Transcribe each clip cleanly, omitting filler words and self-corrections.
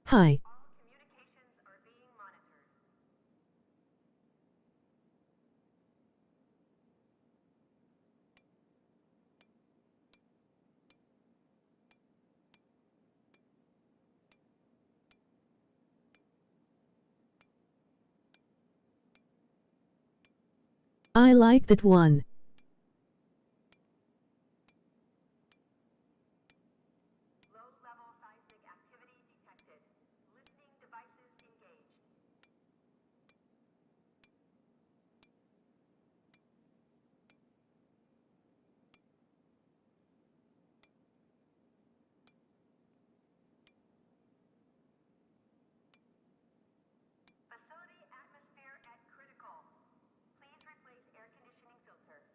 Hi. All communications are being monitored. I like that one. Low-level seismic activity detected. Listening devices engaged. Facility atmosphere at critical. Please replace air conditioning filter.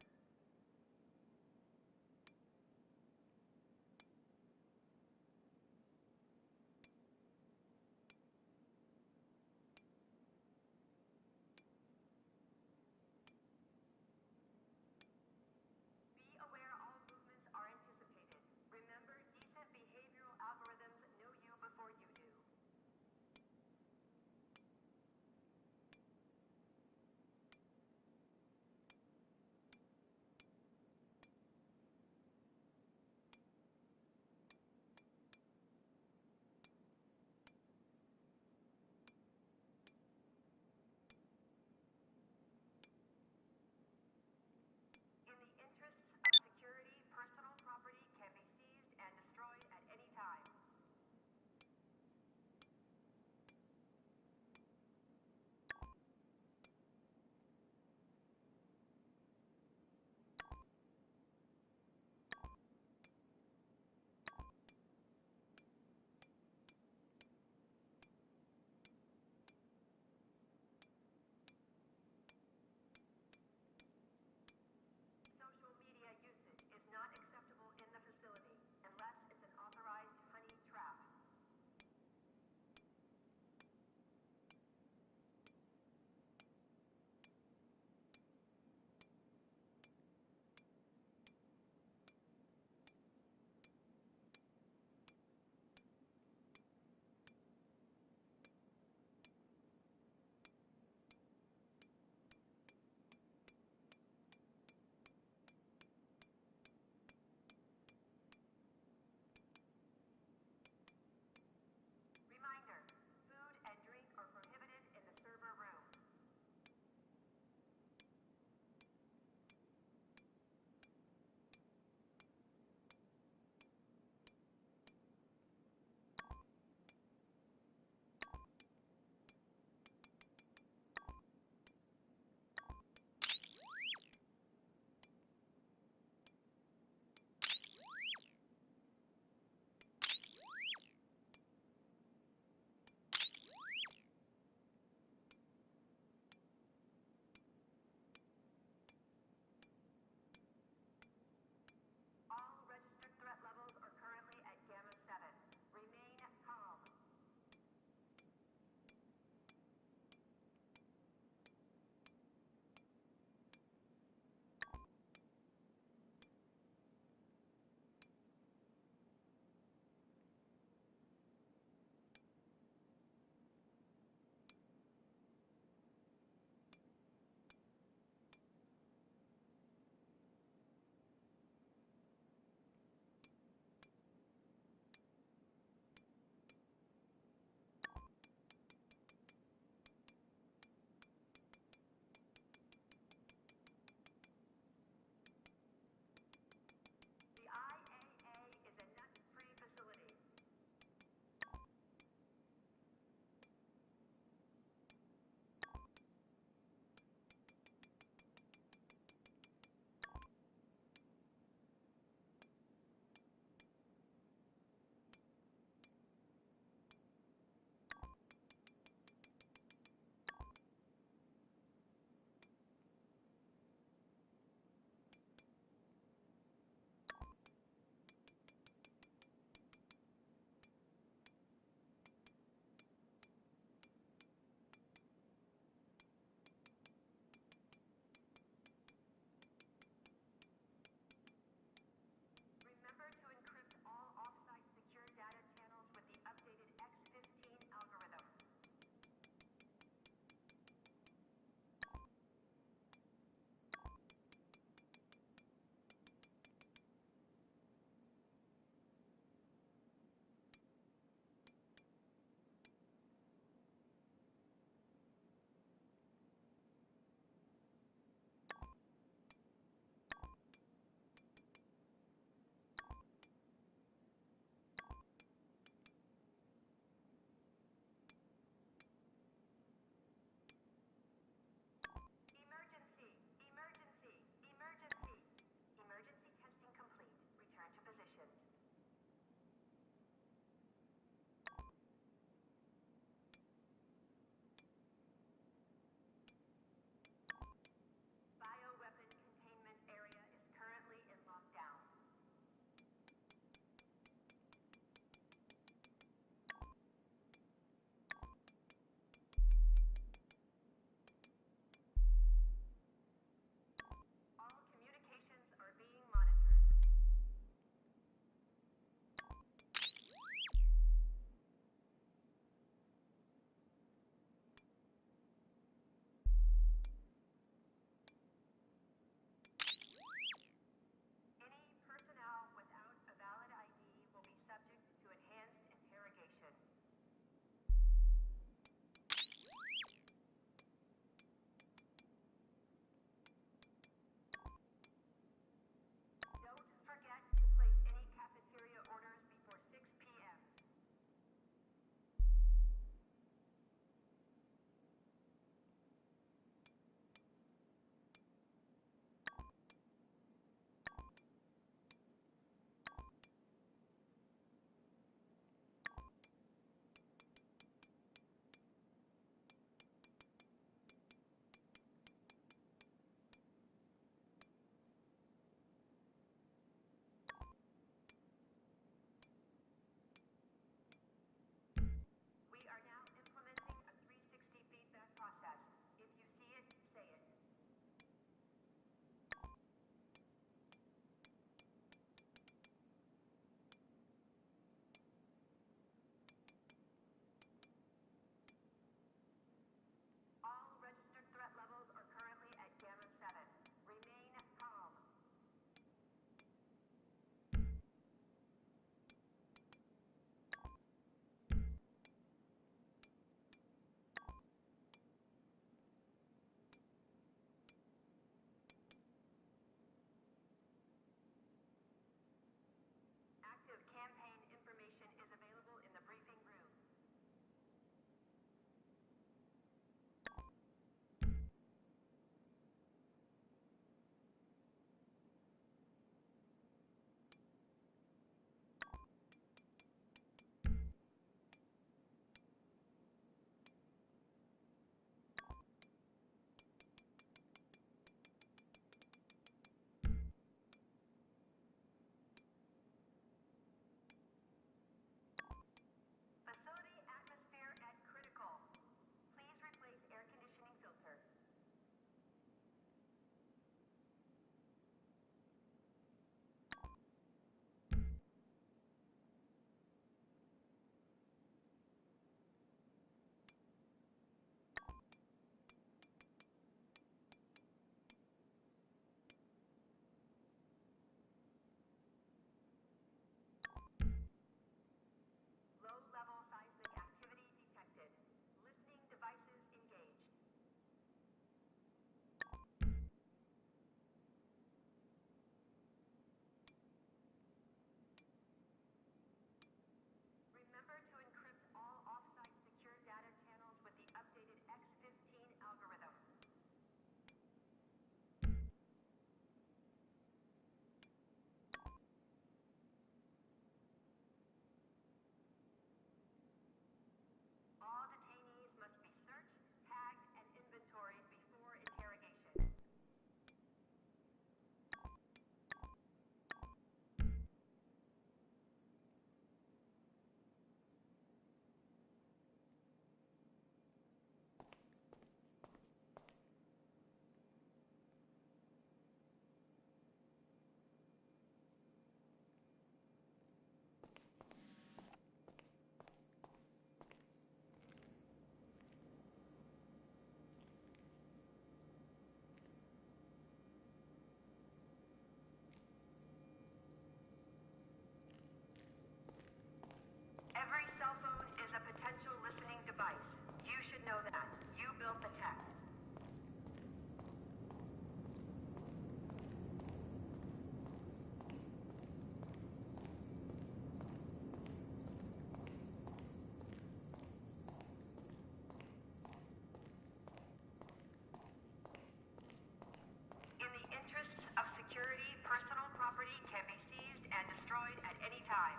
time.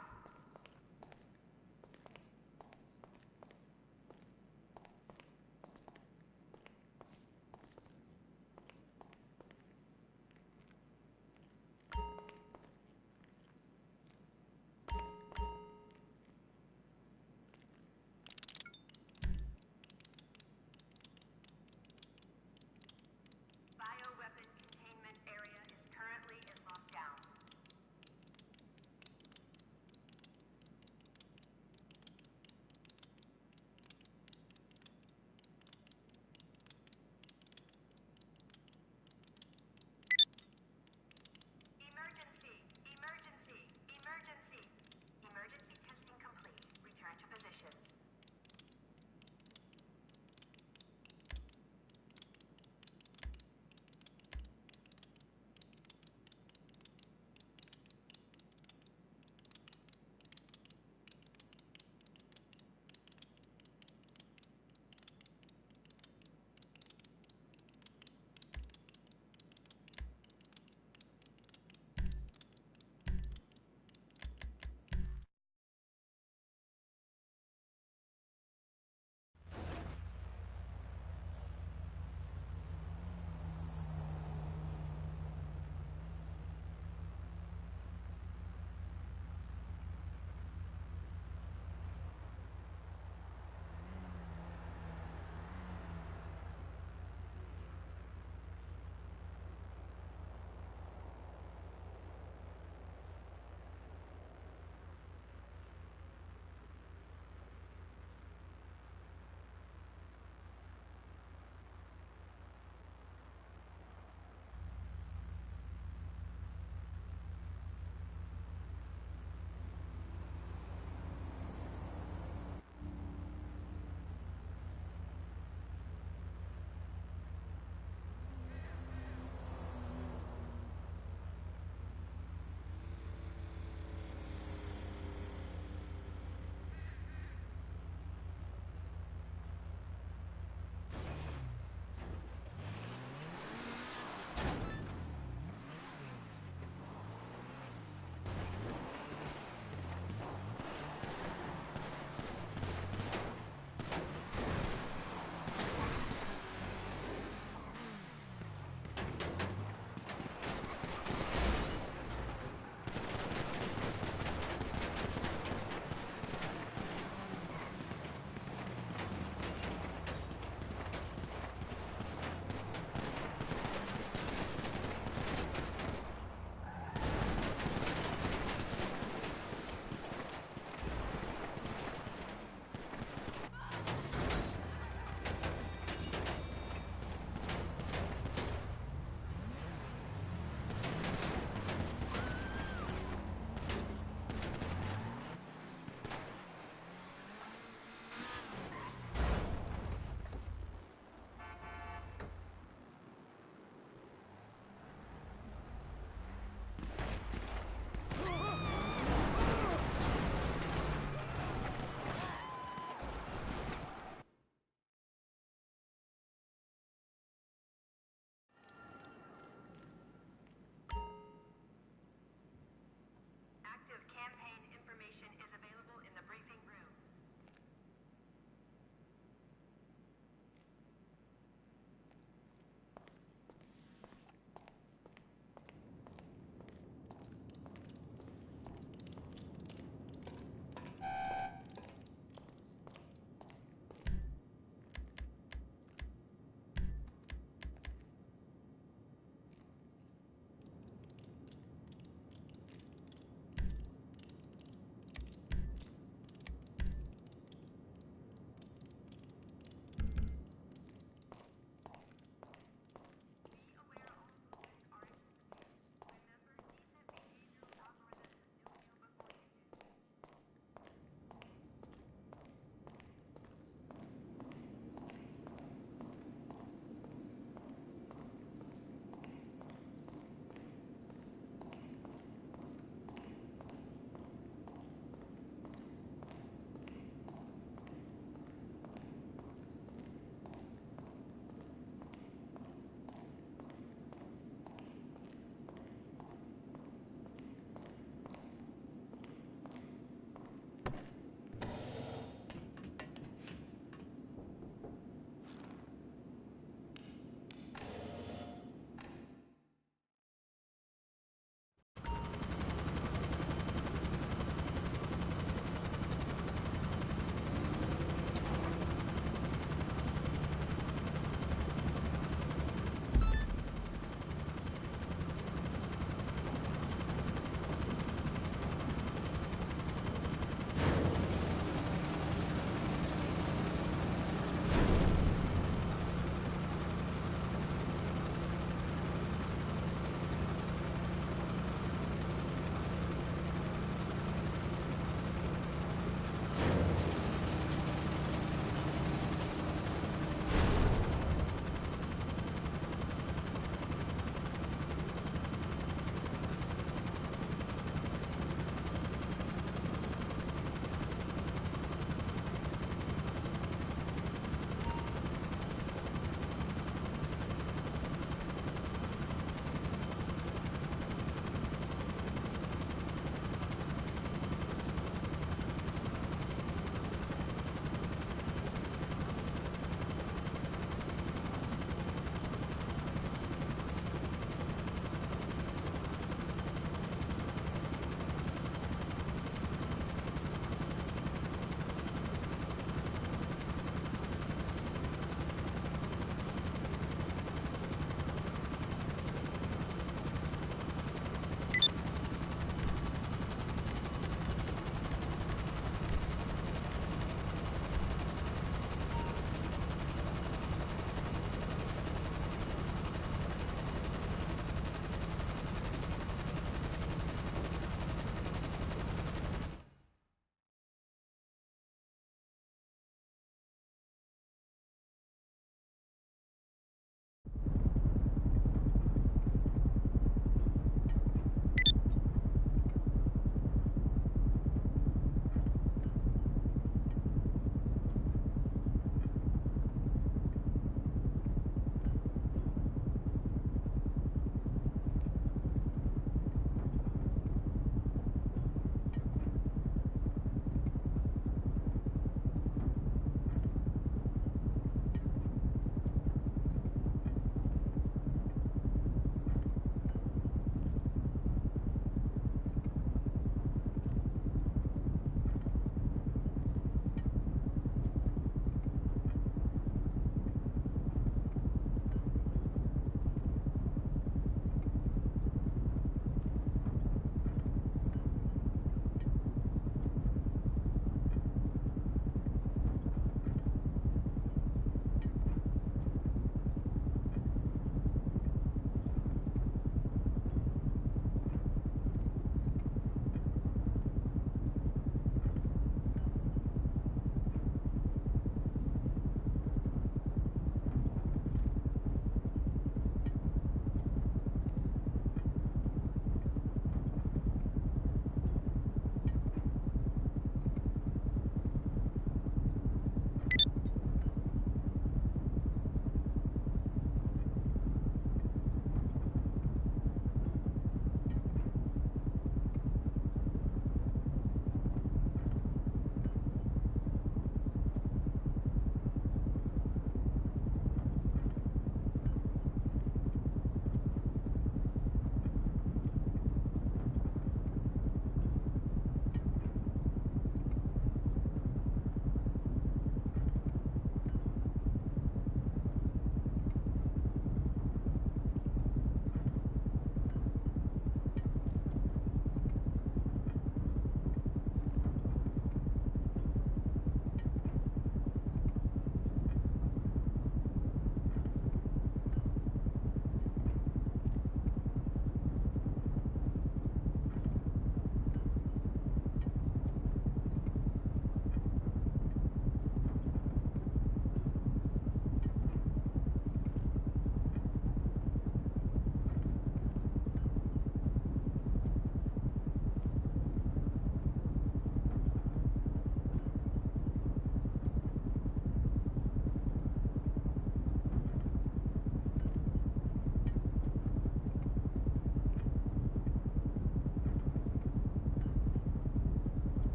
Bioweapon containment area is currently in lockdown.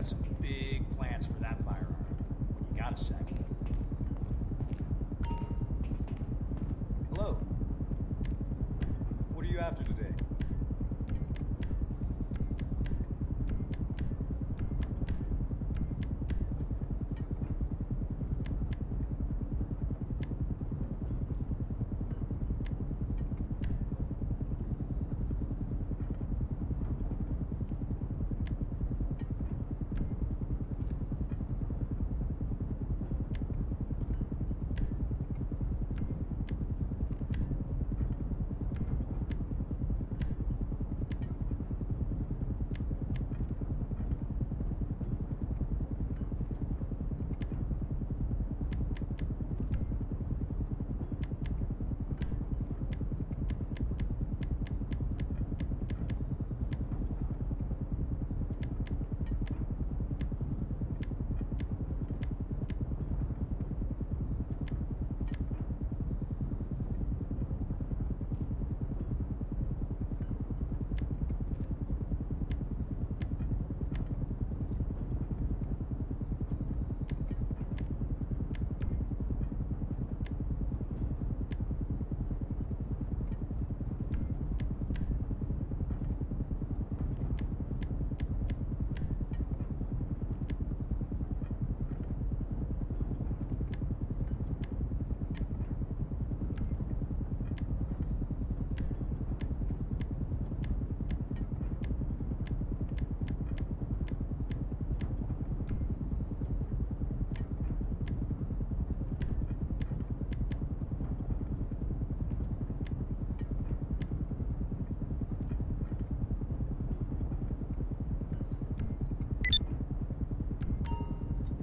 some big plans for that firearm. When you got a sec. Hello. What are you after today?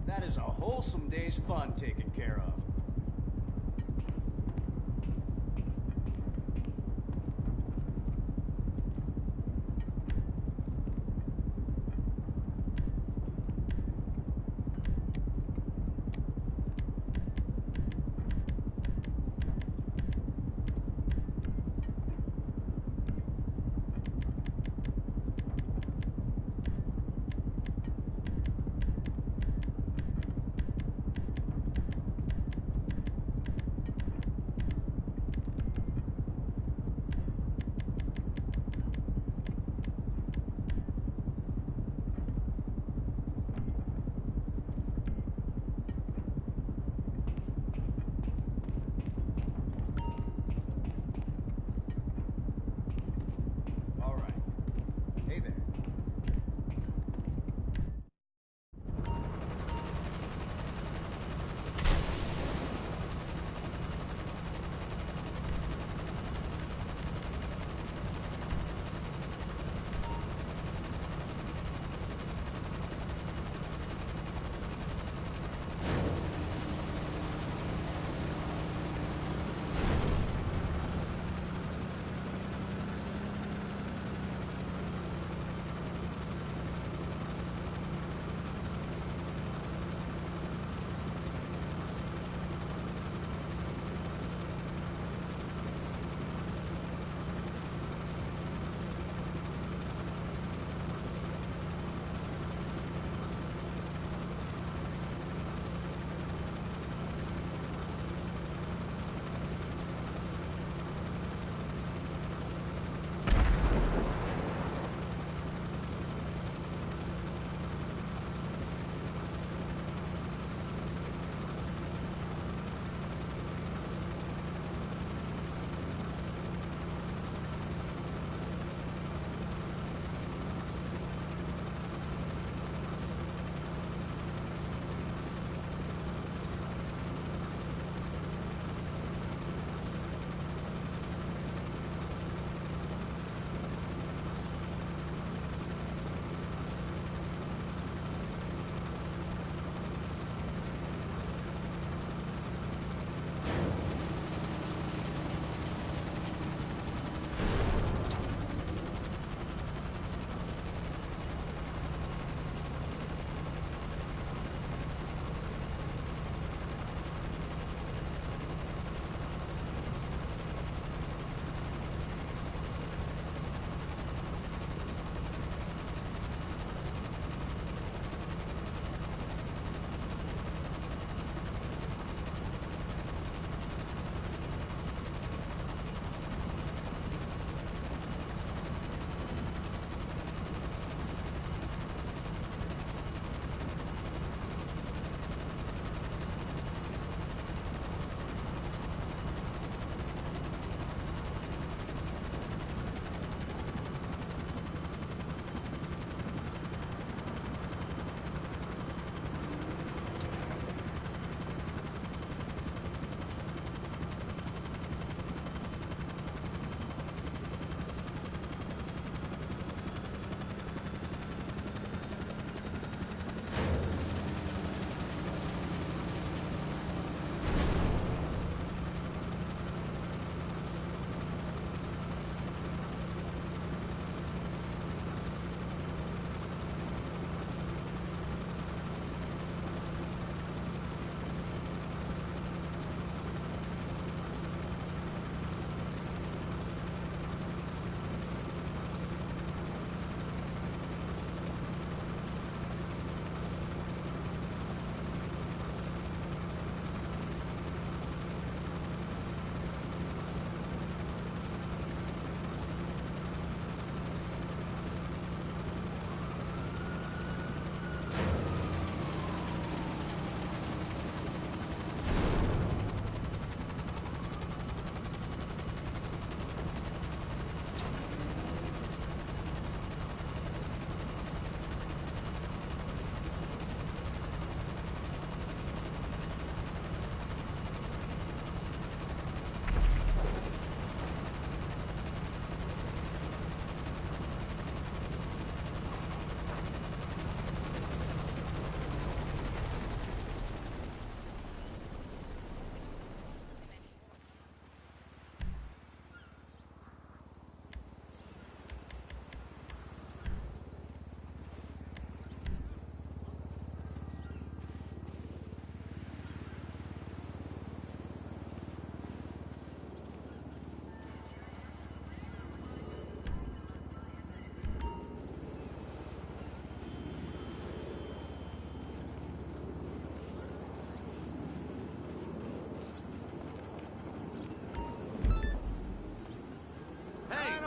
That is a wholesome day's fun taken care of.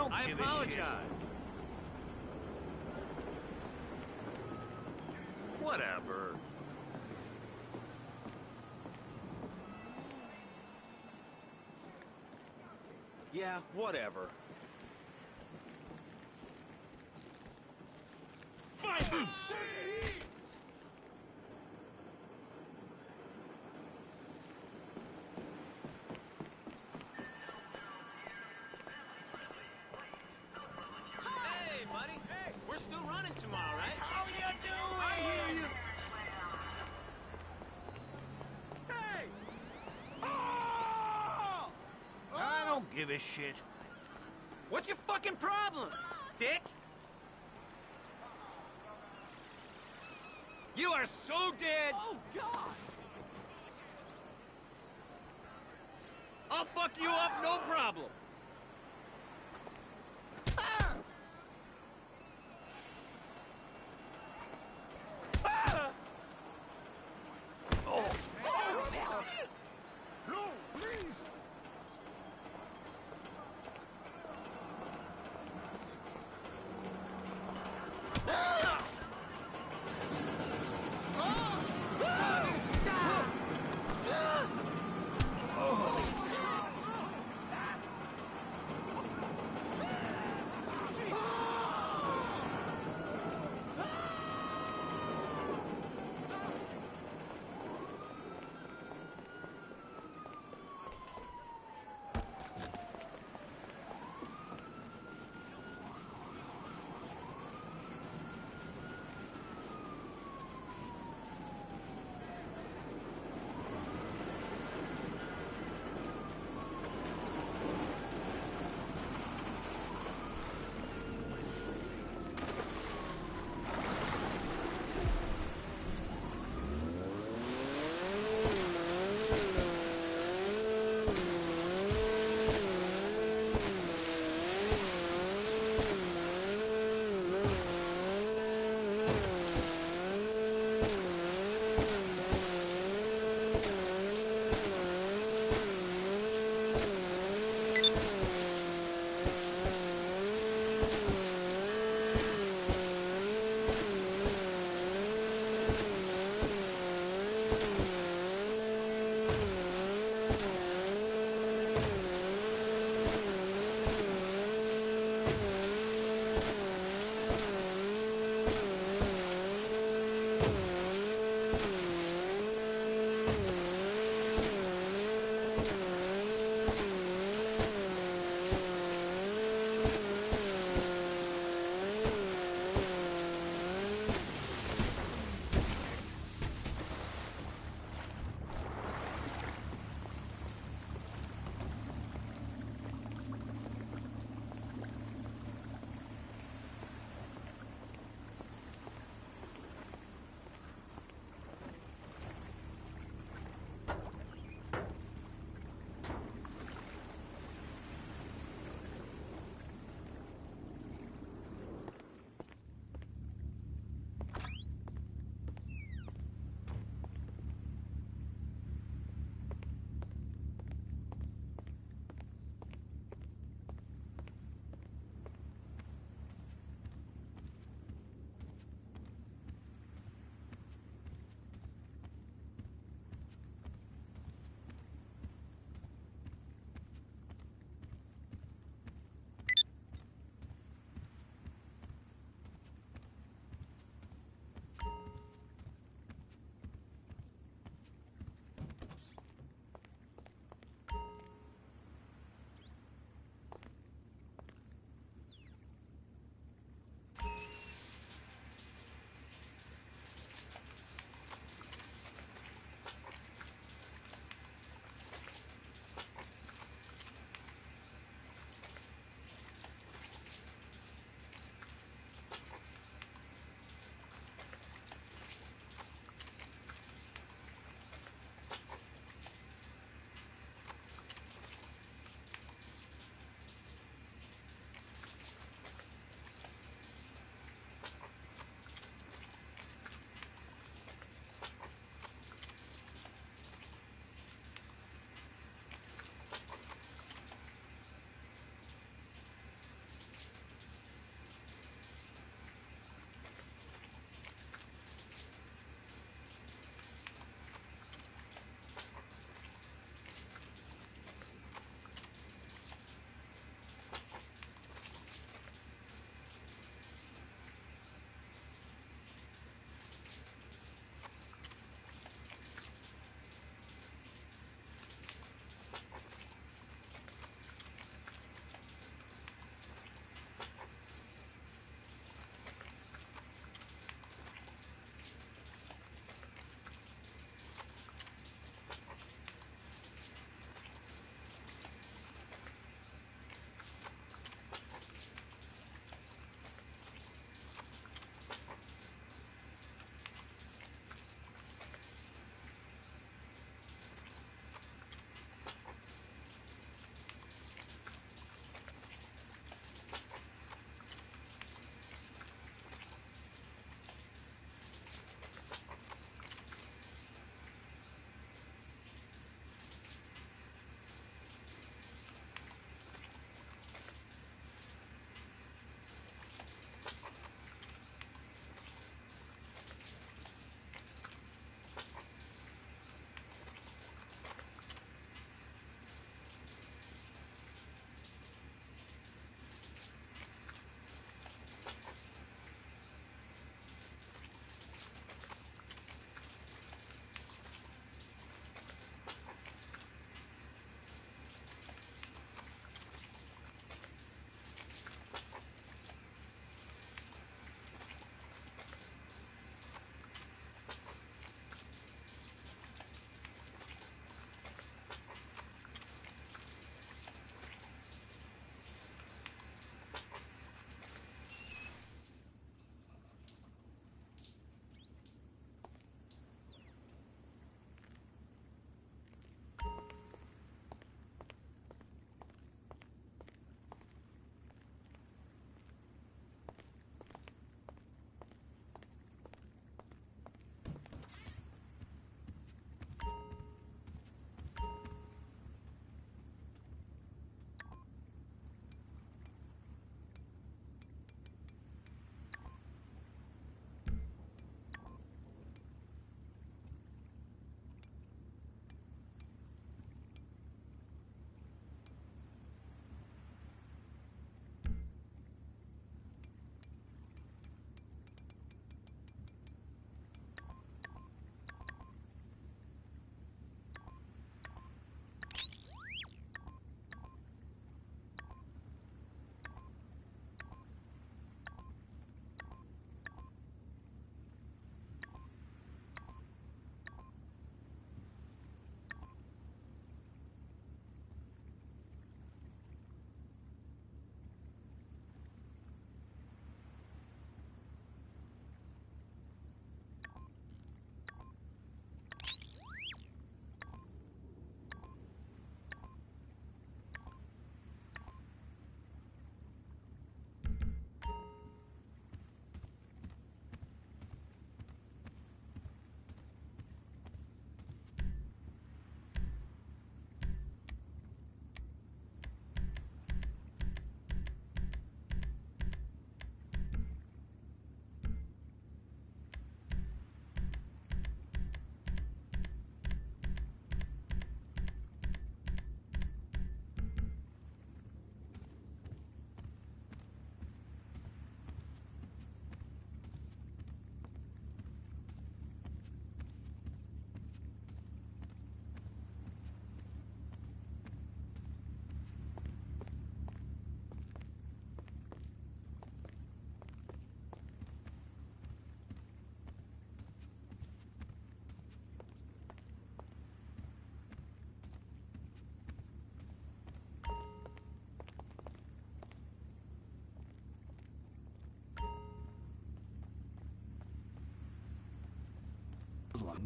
don't I give a shit. apologize. Whatever. Yeah, whatever. Fight me! Hey, buddy. Hey, we're still running tomorrow, right? How you doing? I hear you. Hey! Oh! I don't give a shit. What's your fucking problem, dick? You are so dead. Oh, God! I'll fuck you up, no problem. No, please!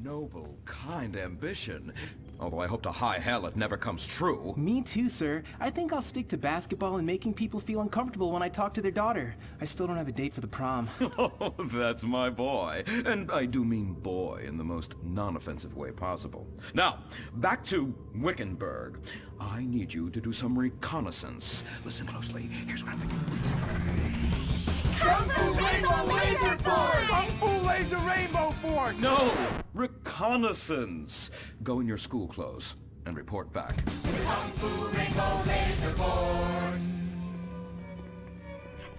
Noble, kind ambition. Although I hope to high hell it never comes true. Me too, sir. I think I'll stick to basketball and making people feel uncomfortable when I talk to their daughter. I still don't have a date for the prom. Oh, that's my boy. And I do mean boy in the most non-offensive way possible. Now, back to Wickenburg. I need you to do some reconnaissance. Listen closely. Here's what I'm thinking. Kung Fu Rainbow Laser Force! Kung Fu Laser Rainbow Force! No! Reconnaissance! Go in your school clothes and report back. Kung Fu Rainbow Laser Force!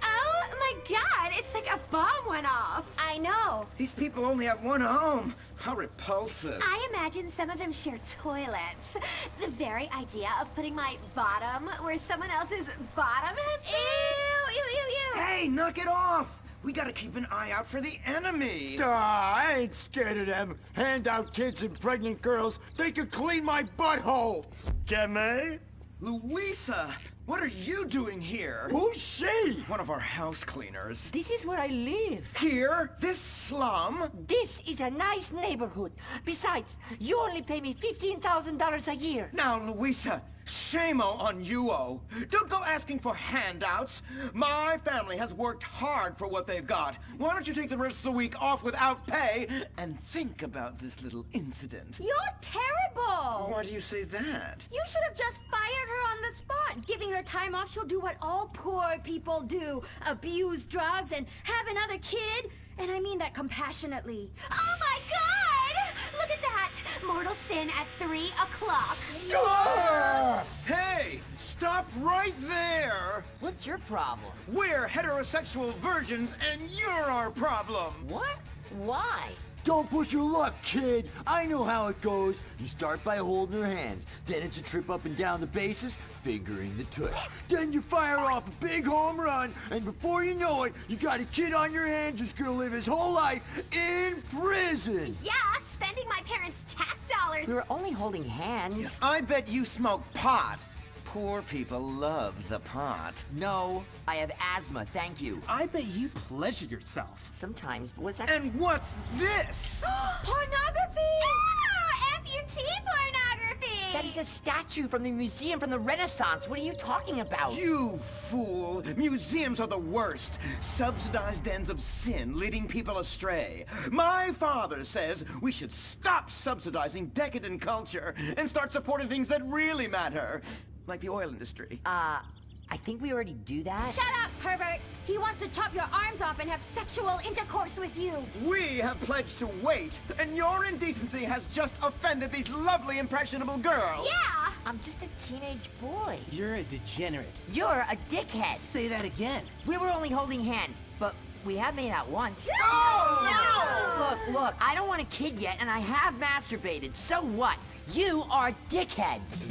Oh my god, it's like a bomb went off. I know. These people only have one home. How repulsive. I imagine some of them share toilets. The very idea of putting my bottom where someone else's bottom has been. Ew, ew, ew, ew. Hey, knock it off! We gotta keep an eye out for the enemy. I ain't scared of them. Handout kids and pregnant girls. They could clean my butthole. Can they? Louisa, what are you doing here? Who's she? One of our house cleaners. This is where I live. Here? This slum? This is a nice neighborhood. Besides, you only pay me $15,000 a year. Now, Louisa, shame-o on you-o. Don't go asking for handouts. My family has worked hard for what they've got. Why don't you take the rest of the week off without pay and think about this little incident? You're terrible. Why do you say that? You should have just fired her on the spot. Giving her time off, she'll do what all poor people do. Abuse drugs and have another kid. And I mean that compassionately. Oh my god! Look at that! Mortal sin at 3 o'clock. Hey! Stop right there! What's your problem? We're heterosexual virgins and you're our problem! What? Why? Don't push your luck, kid. I know how it goes. You start by holding her hands. Then it's a trip up and down the bases, fingering the tush. Then you fire off a big home run, and before you know it, you got a kid on your hands who's gonna live his whole life in prison. Yeah, spending my parents' tax dollars. We were only holding hands. I bet you smoke pot. Poor people love the pot. No, I have asthma, thank you. I bet you pleasure yourself. Sometimes, but what's that? And what's this? Pornography! Ew! Amputee pornography! That is a statue from the museum from the Renaissance. What are you talking about? You fool! Museums are the worst. Subsidized dens of sin leading people astray. My father says we should stop subsidizing decadent culture and start supporting things that really matter. Like the oil industry. I think we already do that. Shut up, pervert! He wants to chop your arms off and have sexual intercourse with you. We have pledged to wait, and your indecency has just offended these lovely, impressionable girls. Yeah! I'm just a teenage boy. You're a degenerate. You're a dickhead. Say that again. We were only holding hands, but we have made out once. No! Look, I don't want a kid yet, and I have masturbated. So what? You are dickheads.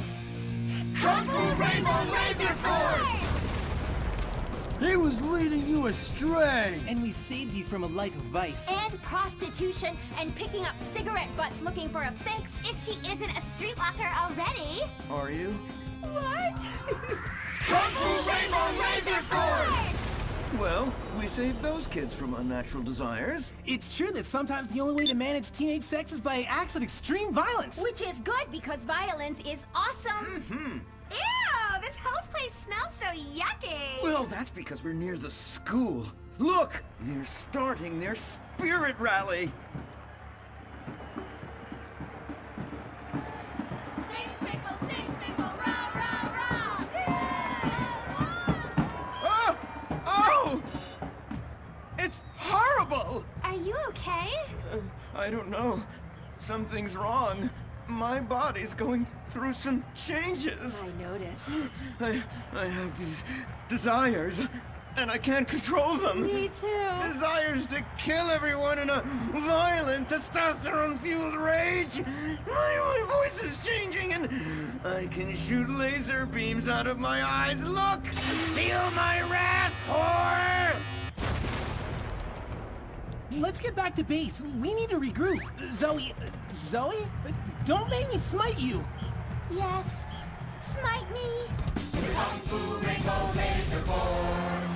Kung Fu Rainbow Laser Force! He was leading you astray! And we saved you from a life of vice. And prostitution and picking up cigarette butts looking for a fix. If she isn't a streetwalker already. Are you? What? Kung Fu Rainbow Laser Force! Well, we saved those kids from unnatural desires. It's true that sometimes the only way to manage teenage sex is by acts of extreme violence. Which is good because violence is awesome. Mm-hmm. Ew, this whole place smells so yucky. Well, that's because we're near the school. Look, they're starting their spirit rally. Stink pickle, rah, rah, rah. Oh! Oh! It's horrible! Are you okay? I don't know. Something's wrong. My body's going through some changes. I noticed. I have these desires, and I can't control them. Me too. Desires to kill everyone in a violent, testosterone-fueled rage. My voice is changing, and I can shoot laser beams out of my eyes. Look! Feel my wrath, whore! Let's get back to base. We need to regroup. Zoe? Don't make me smite you. Yes, smite me. Kung Fu Rainbow Laser Force!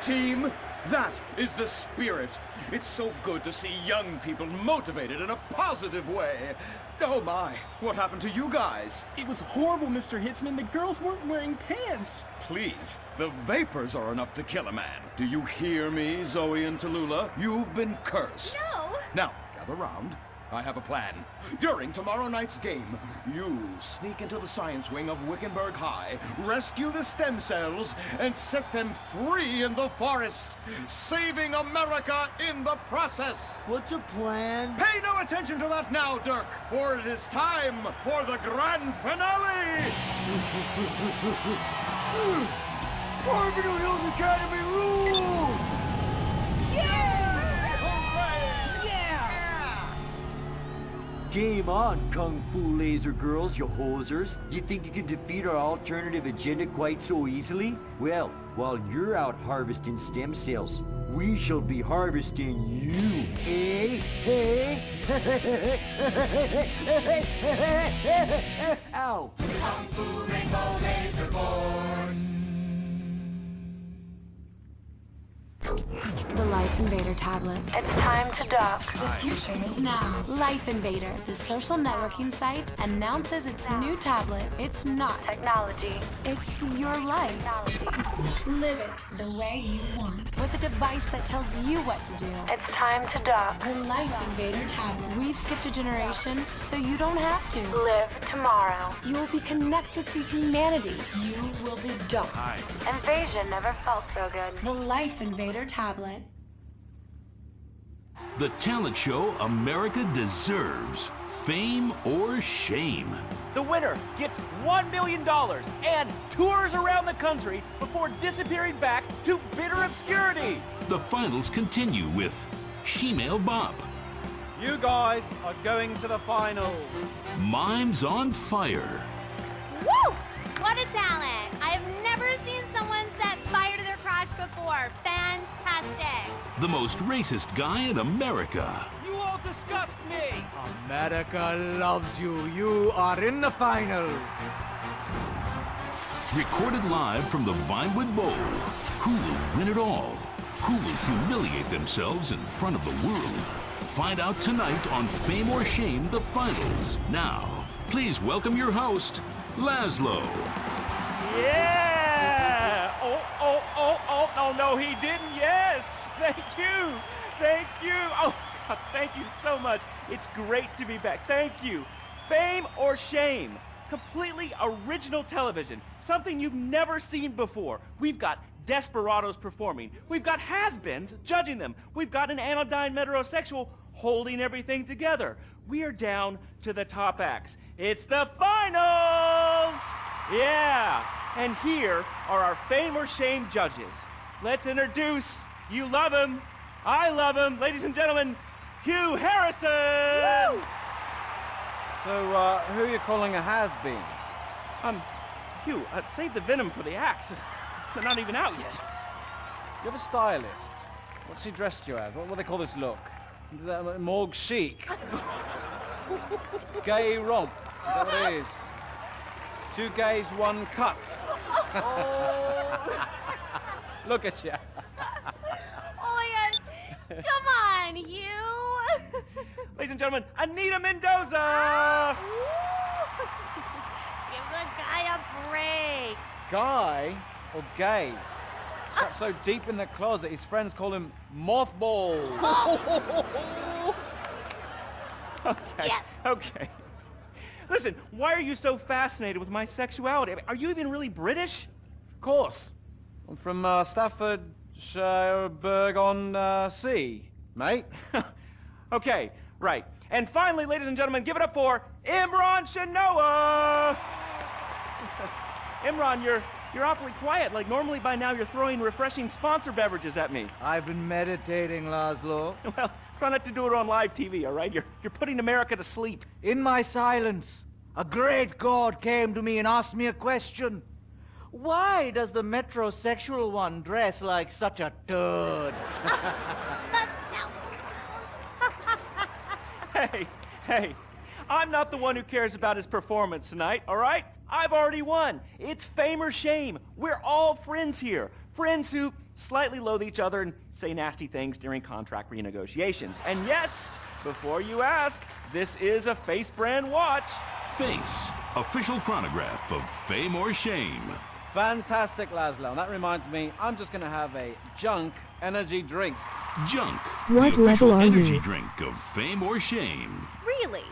team. That is the spirit. It's so good to see young people motivated in a positive way. Oh my, what happened to you guys? It was horrible, Mr. Hitzman. The girls weren't wearing pants. Please, the vapors are enough to kill a man. Do you hear me, Zoe and Tallulah? You've been cursed. No! Now, gather round. I have a plan. During tomorrow night's game, you sneak into the science wing of Wickenburg High, rescue the stem cells, and set them free in the forest, saving America in the process. What's a plan? Pay no attention to that now, Dirk, for it is time for the grand finale! Barbaro Hills Academy rules! Game on, Kung Fu Laser Girls, you hosers. You think you can defeat our alternative agenda quite so easily? Well, while you're out harvesting stem cells, we shall be harvesting you, eh? Hey? Ow! Kung Fu Rainbow Laser Force. The Life Invader tablet. It's time to dock. The future is now. Life Invader, the social networking site, announces its new tablet. It's not technology. It's your life. Technology. Live it the way you want. With a device that tells you what to do. It's time to dock. The Life Invader tablet. We've skipped a generation, so you don't have to. Live tomorrow. You will be connected to humanity. You will be docked. Invasion never felt so good. The Life Invader tablet. The talent show America deserves. Fame or shame. The winner gets $1 million and tours around the country before disappearing back to bitter obscurity. The finals continue with Shemale Bop. You guys are going to the finals. Mimes on Fire. Woo! What a talent! I have never seen someone set fire to their crotch before. Fantastic! The most racist guy in America. You all disgust me! America loves you. You are in the finals. Recorded live from the Vinewood Bowl. Who will win it all? Who will humiliate themselves in front of the world? Find out tonight on Fame or Shame, the finals. Now, please welcome your host, Laszlo. Yeah! Oh, no, he didn't. Yes! Thank you! Thank you! Oh, thank you so much. It's great to be back. Thank you. Fame or Shame? Completely original television. Something you've never seen before. We've got desperados performing. We've got has-beens judging them. We've got an anodyne metrosexual holding everything together. We are down to the top acts. It's the finals! Yeah! And here are our Fame or Shame judges. Let's introduce, you love him, I love him, ladies and gentlemen, Hugh Harrison! Woo! So, who are you calling a has-been? Hugh, save the venom for the acts. They're not even out yet. You have a stylist. What's he dressed you as? What do they call this look? Morgue chic. Gay romp. Is that what it is? Two gays, one cut. Look at you. Oh my God! Come on, you. Ladies and gentlemen, Anita Mendoza! Give the guy a break. Guy or gay? Trapped so deep in the closet, his friends call him Mothball. Okay, yeah. Okay. Listen, why are you so fascinated with my sexuality? I mean, are you even really British? Of course. I'm from Staffordshire-on-Sea, mate. Okay, right. And finally, ladies and gentlemen, give it up for Imran Shanoa! Imran, you're awfully quiet. Like, normally by now you're throwing refreshing sponsor beverages at me. I've been meditating, Laszlo. Well, try not to do it on live TV, all right? You're putting America to sleep. In my silence, a great god came to me and asked me a question. Why does the metrosexual one dress like such a turd? Hey, I'm not the one who cares about his performance tonight, all right? I've already won. It's Fame or Shame. We're all friends here. friends who slightly loathe each other and say nasty things during contract renegotiations. And yes, before you ask, this is a Face brand watch. Face, official chronograph of Fame or Shame. Fantastic, Laszlo. And that reminds me, I'm just going to have a junk energy drink. Junk, What the official level are energy you? drink of Fame or Shame. Really?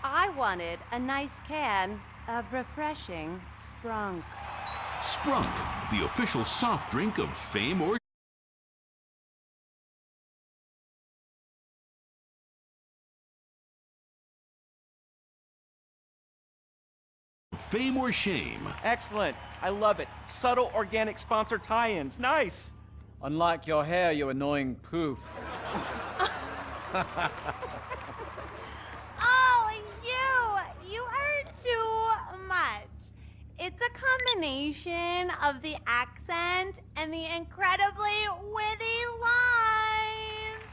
I wanted a nice can of refreshing Sprunk. Sprunk, the official soft drink of Fame or Fame or Shame. Excellent. I love it. Subtle organic sponsor tie-ins. Nice. Unlike your hair, you annoying poof. Oh, you are too much. It's a combination of the accent and the incredibly witty lines.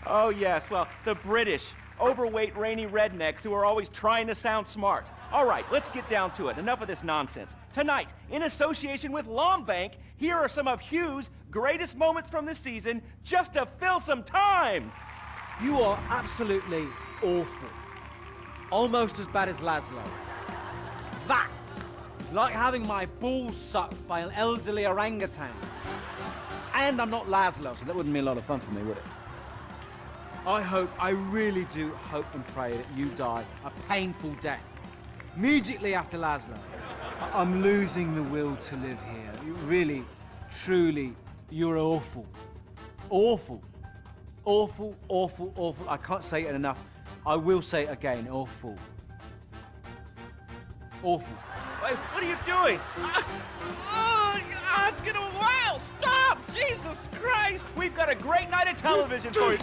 Oh, yes. Well, the British, overweight, rainy rednecks who are always trying to sound smart. All right, let's get down to it. Enough of this nonsense. Tonight, in association with Lombank, here are some of Hugh's greatest moments from this season, just to fill some time. You are absolutely awful. Almost as bad as Laszlo. That! Like having my balls sucked by an elderly orangutan. And I'm not Laszlo, so that wouldn't be a lot of fun for me, would it? I really do hope and pray that you die a painful death. Immediately after Laszlo. I'm losing the will to live here. You really, truly, you're awful. Awful. Awful, awful, awful. I can't say it enough. I will say it again. Awful. Awful. Wait, what are you doing? Oh, God, get a while. Stop! Jesus Christ! We've got a great night of television for you.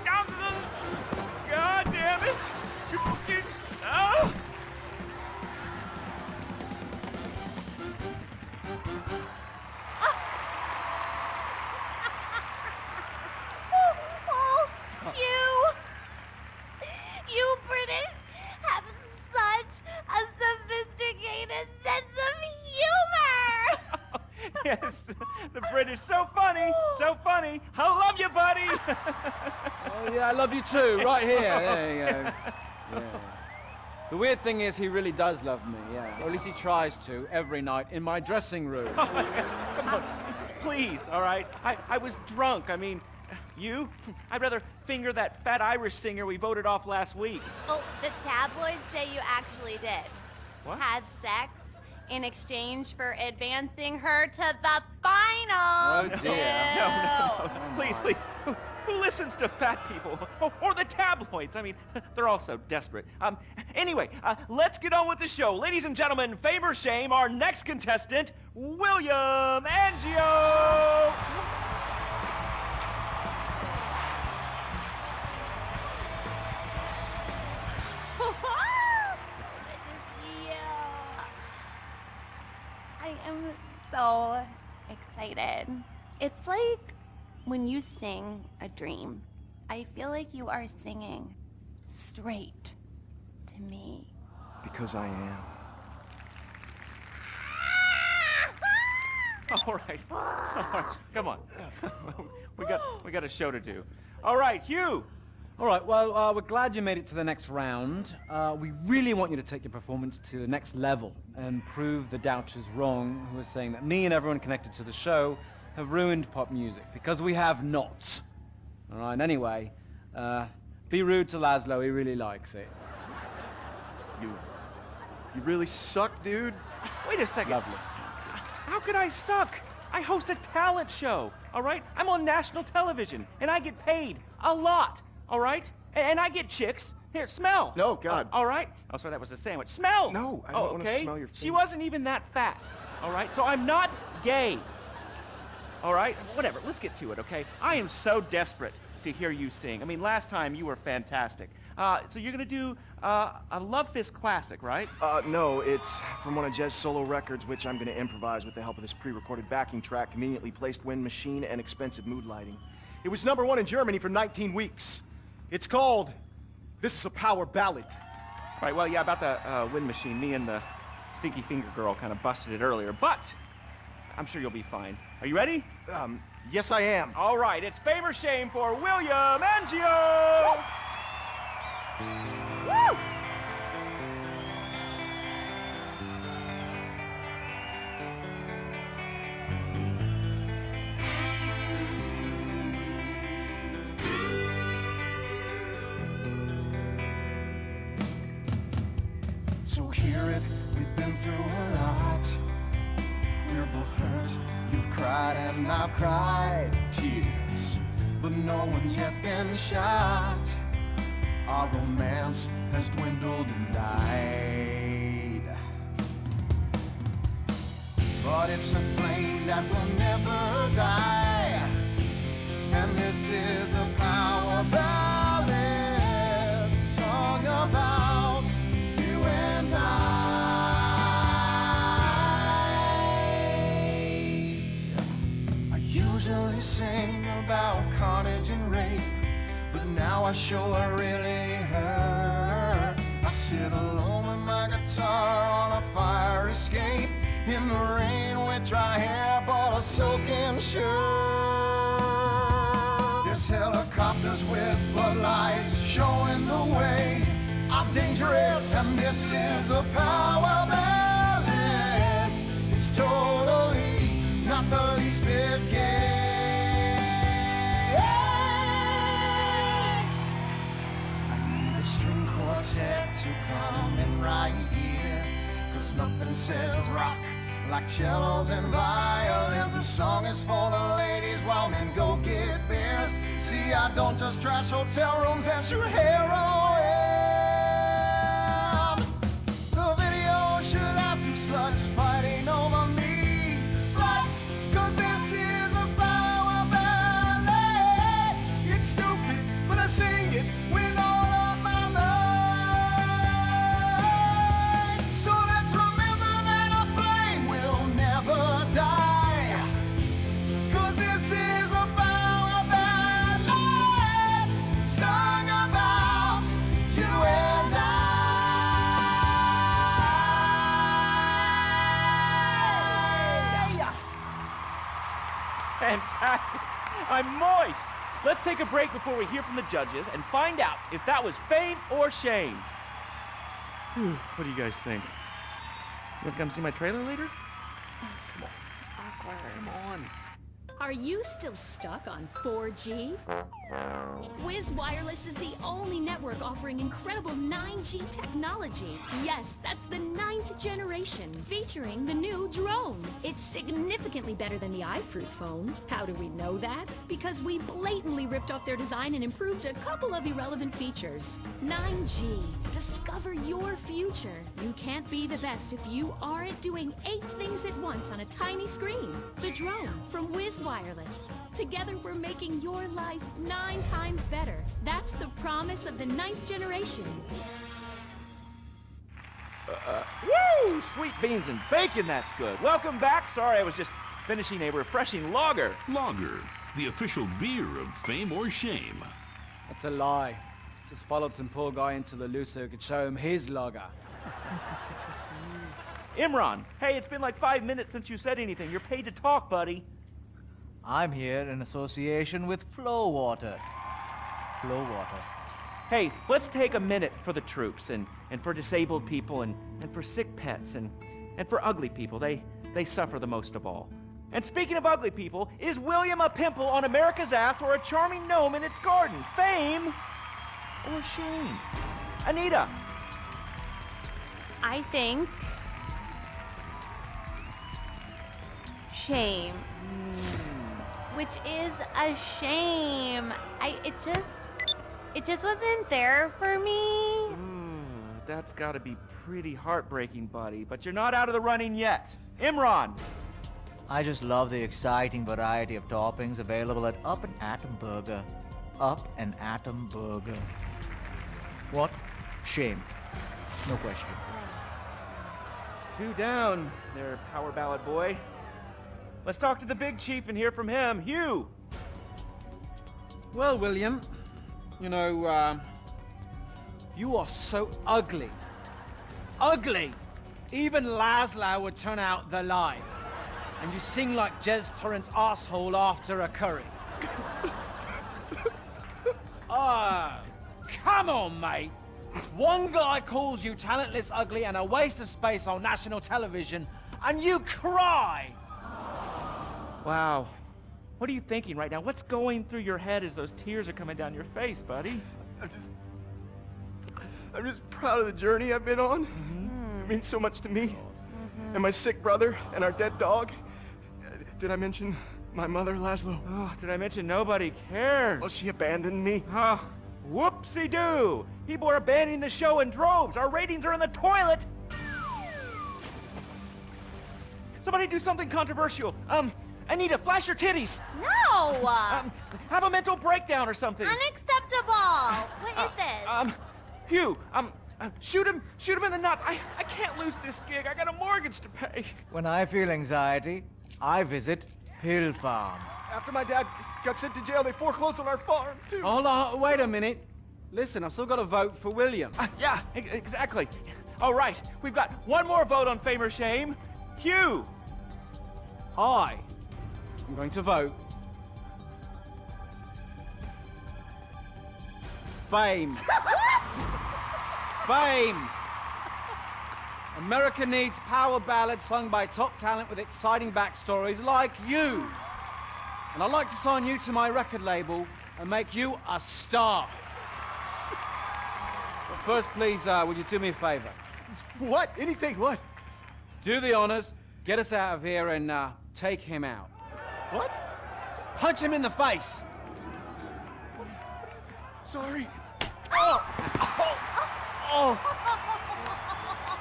God damn it! Oh. You British have such a sophisticated sense of humor! Yes, the British, so funny, so funny. I love you, buddy. Oh, yeah, I love you too, right here. There you go. Yeah. The weird thing is he really does love me, yeah. Or at least he tries to, every night, in my dressing room. Come on, please, all right? I was drunk, I mean, you? I'd rather finger that fat Irish singer we voted off last week. Oh, the tabloids say you actually did. What? Had sex in exchange for advancing her to the final. Oh, dear. No. Please, please. Who listens to fat people? Or the tabloids? I mean, they're all so desperate. Anyway, let's get on with the show. Ladies and gentlemen, Fame or Shame, our next contestant, William Angio. I am so excited. It's like when you sing a dream. I feel like you are singing straight to me. Because I am. All right. Come on. we got a show to do. All right, Hugh. All right, well, we're glad you made it to the next round. We really want you to take your performance to the next level and prove the doubters wrong who are saying that me and everyone connected to the show have ruined pop music, because we have not. All right, anyway, be rude to Laszlo, he really likes it. You really suck, dude. Wait a second. Lovely. How could I suck? I host a talent show, all right? I'm on national television, and I get paid a lot, all right? And I get chicks. Here, smell. No, God. All right? Oh, sorry, that was a sandwich. Smell. No, I don't want to okay? smell your She face. wasn't even that fat, all right? So I'm not gay, all right? Whatever, let's get to it, okay? I am so desperate to hear you sing. I mean, last time you were fantastic. So you're going to do a Love Fist classic, right? No, it's from one of Jez's solo records, which I'm going to improvise with the help of this pre-recorded backing track, conveniently placed wind machine, and expensive mood lighting. It was #1 in Germany for 19 weeks. It's called This Is a Power Ballad. Right, well, yeah, about the wind machine, me and the Stinky Finger Girl kind of busted it earlier, but I'm sure you'll be fine. Are you ready? Yes, I am. All right, it's fame or shame for William Angio! Woo! So hear it, we've been through a lot. We're both hurt, you've cried and I've cried tears, but no one's yet been shot. Our romance has dwindled and died, but it's a flame that will never die. And this is a power ballad, song about you and I usually sing about carnage and rape, but now I sure really hurt. I sit alone with my guitar on a fire escape, in the rain with dry hair but a soaking shirt. There's helicopters with floodlights showing the way. I'm dangerous and this is a power ballad. It's totally not the least bit gay. I need a string quartet to come in right here, 'cause nothing says rock like cellos and violins. This song is for the ladies while men go get beers. See, I don't just trash hotel rooms and shoot heroin. The video should have two sluts fighting over me. Sluts, 'cause this is a power ballad. It's stupid, but I sing it with all of my might. So let's remember that a flame will never die, 'cause this is a power ballad, song about you and I. Fantastic. I'm moist. Let's take a break before we hear from the judges and find out if that was fame or shame. Whew, what do you guys think? You want to come see my trailer later? Come on. Come on. Are you still stuck on 4G? Wiz Wireless is the only network offering incredible 9G technology. Yes, that's the 9th generation, featuring the new drone. It's significantly better than the iFruit phone. How do we know that? Because we blatantly ripped off their design and improved a couple of irrelevant features. 9G. Discover your future. You can't be the best if you aren't doing 8 things at once on a tiny screen. The drone from Wiz Wireless. Together we're making your life 9 times better. That's the promise of the 9th generation. Woo! Sweet beans and bacon, that's good. Welcome back. Sorry, I was just finishing a refreshing lager. Lager, the official beer of fame or shame. That's a lie. Just followed some poor guy into the loo so he could show him his lager. Imran, hey, it's been like 5 minutes since you said anything. You're paid to talk, buddy. I'm here in association with Flow Water. Flow Water. Hey, let's take a minute for the troops and for disabled people and for sick pets and for ugly people. They suffer the most of all. And speaking of ugly people, is William a pimple on America's ass or a charming gnome in its garden? Fame or shame? Anita. I think shame. Which is a shame. It just wasn't there for me. That's gotta be pretty heartbreaking, buddy. But you're not out of the running yet. Imran. I just love the exciting variety of toppings available at Up and Atom Burger. Up and Atom Burger. What? Shame. No question. 2 down there, power ballad boy. Let's talk to the big chief and hear from him. Hugh! Well, William, you know, you are so ugly. Ugly! Even Laszlo would turn out the light. and you sing like Jez Torrance arsehole after a curry. Come on, mate. One guy calls you talentless, ugly, and a waste of space on national television, and you cry! Wow. What are you thinking right now? What's going through your head as those tears are coming down your face, buddy? I'm just proud of the journey I've been on. It means so much to me. And my sick brother, and our dead dog. Did I mention my mother, Laszlo? Oh, did I mention nobody cares? Well, she abandoned me. Oh, whoopsie-doo! People are abandoning the show in droves. Our ratings are in the toilet. Somebody do something controversial. Anita, flash your titties. No! Have a mental breakdown or something. Unacceptable! What is this? Hugh, shoot him in the nuts. I can't lose this gig. I got a mortgage to pay. When I feel anxiety, I visit Hill Farm. After my dad got sent to jail, they foreclosed on our farm, too. Hold on, wait a minute. Listen, I've still got to vote for William. Yeah, exactly. All right, we've got one more vote on Fame or Shame. Hugh! I'm going to vote Fame. Fame! America needs power ballads sung by top talent with exciting backstories like you. And I'd like to sign you to my record label and make you a star. But first, please, will you do me a favor? What? Anything? What? Do the honors, get us out of here, and take him out. What? Punch him in the face! Sorry. Oh!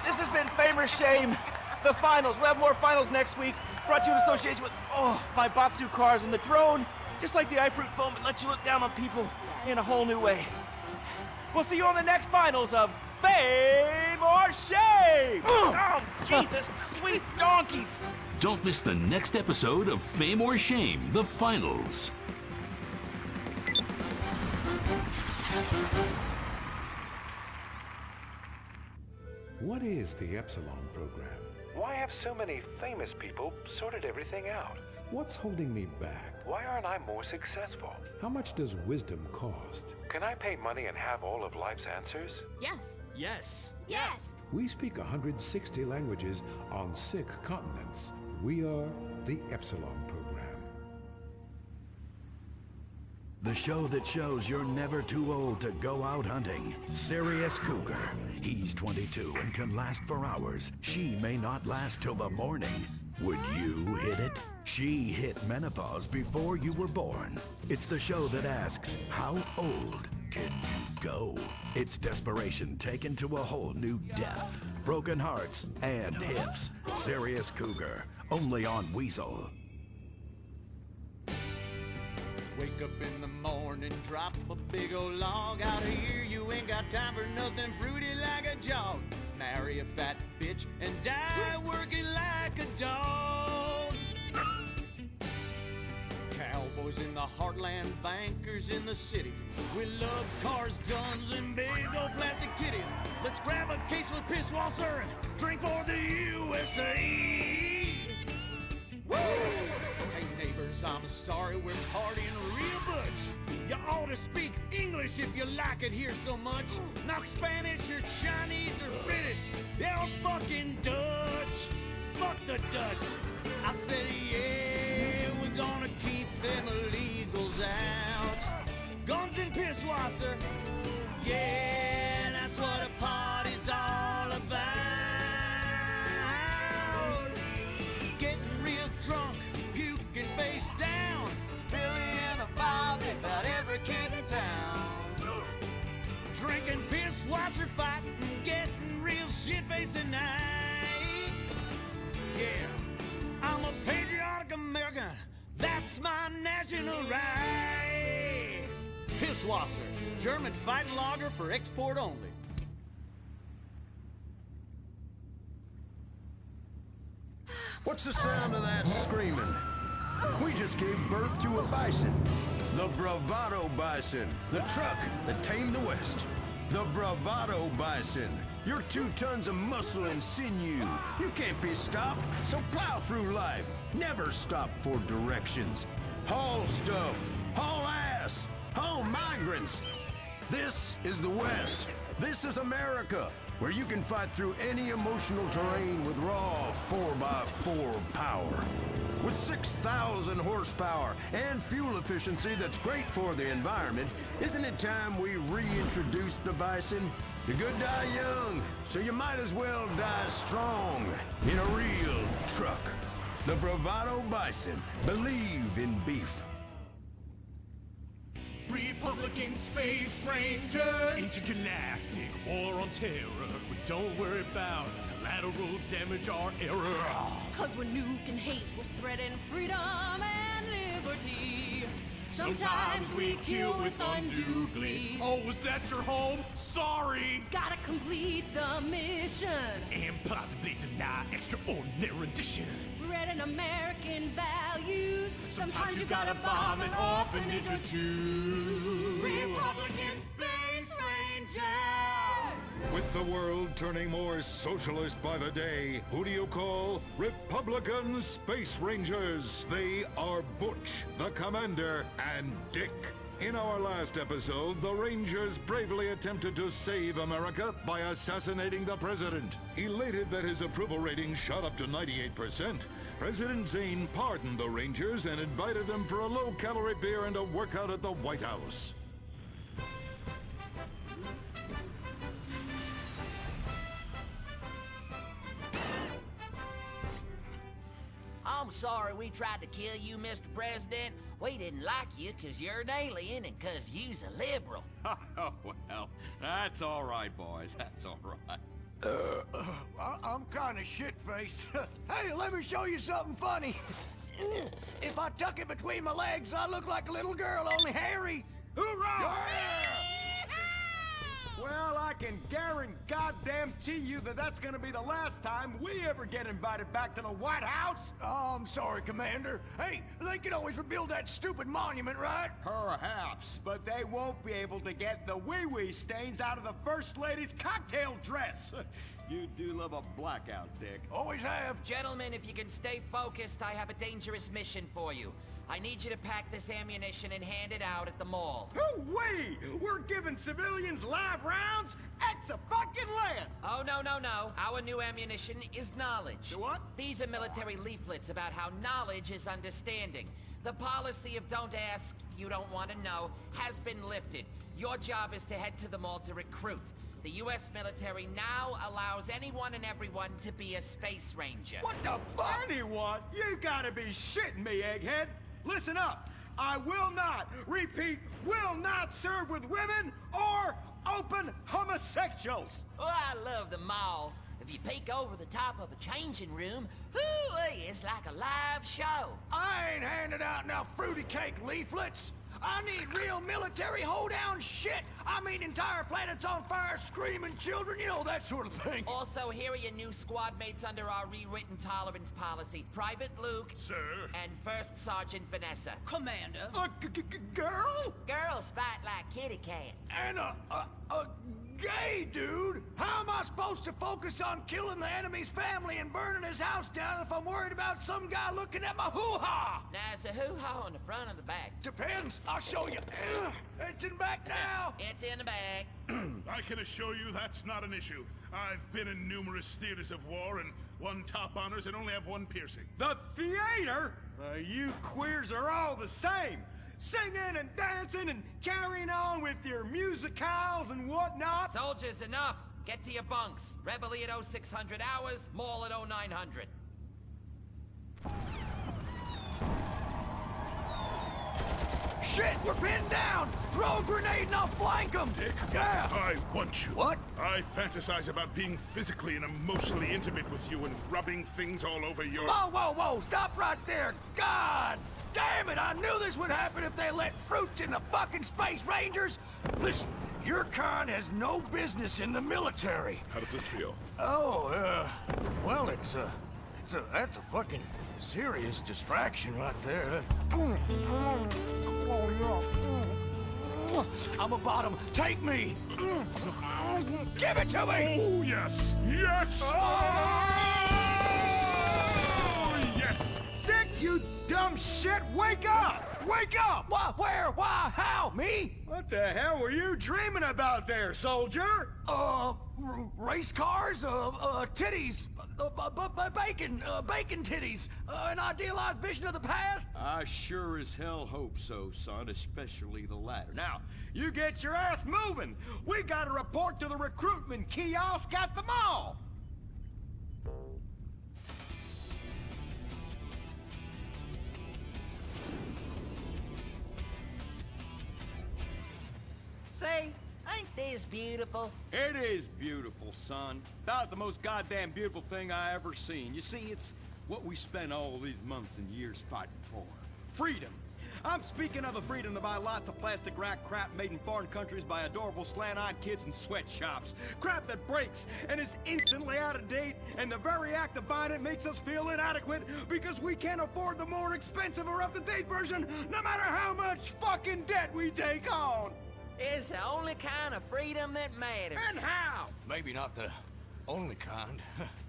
This has been Fame or Shame, the finals. We'll have more finals next week. Brought to you in association with, my Batsu cars and the drone. Just like the iFruit foam, it lets you look down on people in a whole new way. We'll see you on the next finals of Fame or Shame! Oh, Jesus, sweet donkeys! Don't miss the next episode of Fame or Shame, the finals. What is the Epsilon program? Why have so many famous people sorted everything out? What's holding me back? Why aren't I more successful? How much does wisdom cost? Can I pay money and have all of life's answers? Yes. Yes. Yes. We speak 160 languages on 6 continents. We are the Epsilon program. The show that shows you're never too old to go out hunting. Sirius Cougar. He's 22 and can last for hours. She may not last till the morning. Would you hit it? She hit menopause before you were born. It's the show that asks, how old can you go? It's desperation taken to a whole new depth. Broken hearts and hips. Sirius Cougar. Only on Weasel. Wake up in the morning, drop a big old log out here. You ain't got time for nothing fruity like a jog. Marry a fat bitch and die working like a dog. Cowboys in the heartland, bankers in the city. We love cars, guns, and big old plastic titties. Let's grab a case of Pisswasser and drink for the USA. Woo! Hey neighbors, I'm sorry we're partying real much. You ought to speak English if you like it here so much. Not Spanish or Chinese or British. They're fucking Dutch. Fuck the Dutch. I said, yeah, we're gonna keep them illegals out. Guns and Pisswasser. Yeah, that's what a party's all about. Getting real drunk, puking face down. Billy and a Bobby, about every kid in town. Drinking Pisswasser, fighting, getting real shit-faced tonight. Yeah, I'm a patriotic American. That's my national right. Pisswasser, German fighting lager for export only. What's the sound of that screaming? We just gave birth to a bison. The bravado bison. The truck that tamed the West. The Bravado Bison. You're 2 tons of muscle and sinew. You can't be stopped, so plow through life. Never stop for directions. Haul stuff, haul ass, haul migrants. This is the West. This is America, where you can fight through any emotional terrain with raw 4x4 power. With 6,000 horsepower and fuel efficiency that's great for the environment, isn't it time we reintroduce the Bison? The good die young, so you might as well die strong in a real truck. The Bravado Bison. Believe in beef. Republican Space Rangers. Intergalactic war on terror. We don't worry about collateral damage or error. Cause we're nuking hate, we're spreading freedom and liberty. Sometimes we kill with undue glee. Oh, was that your home? Sorry. Gotta complete the mission. And possibly deny extraordinary additions. Spreading American values. Sometimes you gotta bomb an orphanage or two. Republican Space Rangers! With the world turning more socialist by the day, who do you call Republican Space Rangers? They are Butch, the Commander, and Dick. In our last episode, the Rangers bravely attempted to save America by assassinating the president. Elated that his approval rating shot up to 98%, President Zane pardoned the Rangers and invited them for a low-calorie beer and a workout at the White House. I'm sorry we tried to kill you, Mr. President. We didn't like you 'cause you're an alien and 'cause you's a liberal. Oh, well, that's all right, boys. That's all right. I'm kind of shit-faced. Hey, let me show you something funny. If I tuck it between my legs, I look like a little girl, only hairy. Hoorah! Well, I can guarantee you that that's gonna be the last time we ever get invited back to the White House. Oh, I'm sorry, Commander. Hey, they can always rebuild that stupid monument, right? Perhaps, but they won't be able to get the wee-wee stains out of the First Lady's cocktail dress. You do love a blackout, Dick. Always have. Gentlemen, if you can stay focused, I have a dangerous mission for you. I need you to pack this ammunition and hand it out at the mall. Hoo-wee! We're giving civilians live rounds? Ex-a-fucking-land! Oh, no. Our new ammunition is knowledge. What? These are military leaflets about how knowledge is understanding. The policy of don't ask, you don't want to know, has been lifted. Your job is to head to the mall to recruit. The U.S. military now allows anyone and everyone to be a space ranger. What the fuck? Anyone? You gotta be shitting me, egghead! Listen up! I will not, repeat, will not serve with women or open homosexuals! Oh, I love the mall. If you peek over the top of a changing room, hoo-wee, it's like a live show. I ain't handing out no fruity cake leaflets. I need real military hold-down shit. I mean entire planets on fire, screaming children, you know, that sort of thing. Also, here are your new squad mates under our rewritten tolerance policy. Private Luke. Sir. And First Sergeant Vanessa. Commander. Girl? Girls fight like kitty cats. And a gay dude? How am I supposed to focus on killing the enemy's family and burning his house down if I'm worried about some guy looking at my hoo-ha? Now, is the hoo-ha on the front or the back? Depends. I'll show you. It's in back now. It's in the back. I can assure you that's not an issue. I've been in numerous theaters of war and won top honors and only have one piercing. The theater? You queers are all the same. Singing and dancing and carrying on with your musicals and whatnot. Soldiers, enough. Get to your bunks. Reveille at 0600 hours, mall at 0900. Shit, we're pinned down! Throw a grenade and I'll flank them! Dick, yeah! I want you. What? I fantasize about being physically and emotionally intimate with you and rubbing things all over your... Whoa! Stop right there! God damn it! I knew this would happen if they let fruits in the fucking Space Rangers! Listen, your kind has no business in the military. How does this feel? Oh, well, that's a fucking serious distraction right there. I'm a bottom. Take me. Give it to me. Oh, yes. Yes. Oh, yes. Dick, you dumb shit. Wake up. Wake up. Why? Where? Why? How? Me? What the hell were you dreaming about there, soldier? Race cars, titties, bacon titties, an idealized vision of the past? I sure as hell hope so, son, especially the latter. Now, you get your ass moving. We got to report to the recruitment kiosk at the mall. Say, ain't this beautiful? It is beautiful, son. About the most goddamn beautiful thing I ever seen. You see, it's what we spent all these months and years fighting for. Freedom. I'm speaking of the freedom to buy lots of plastic rack crap made in foreign countries by adorable slant-eyed kids in sweatshops. Crap that breaks and is instantly out of date, and the very act of buying it makes us feel inadequate because we can't afford the more expensive or up-to-date version, no matter how much fucking debt we take on. It's the only kind of freedom that matters. And how? Maybe not the only kind.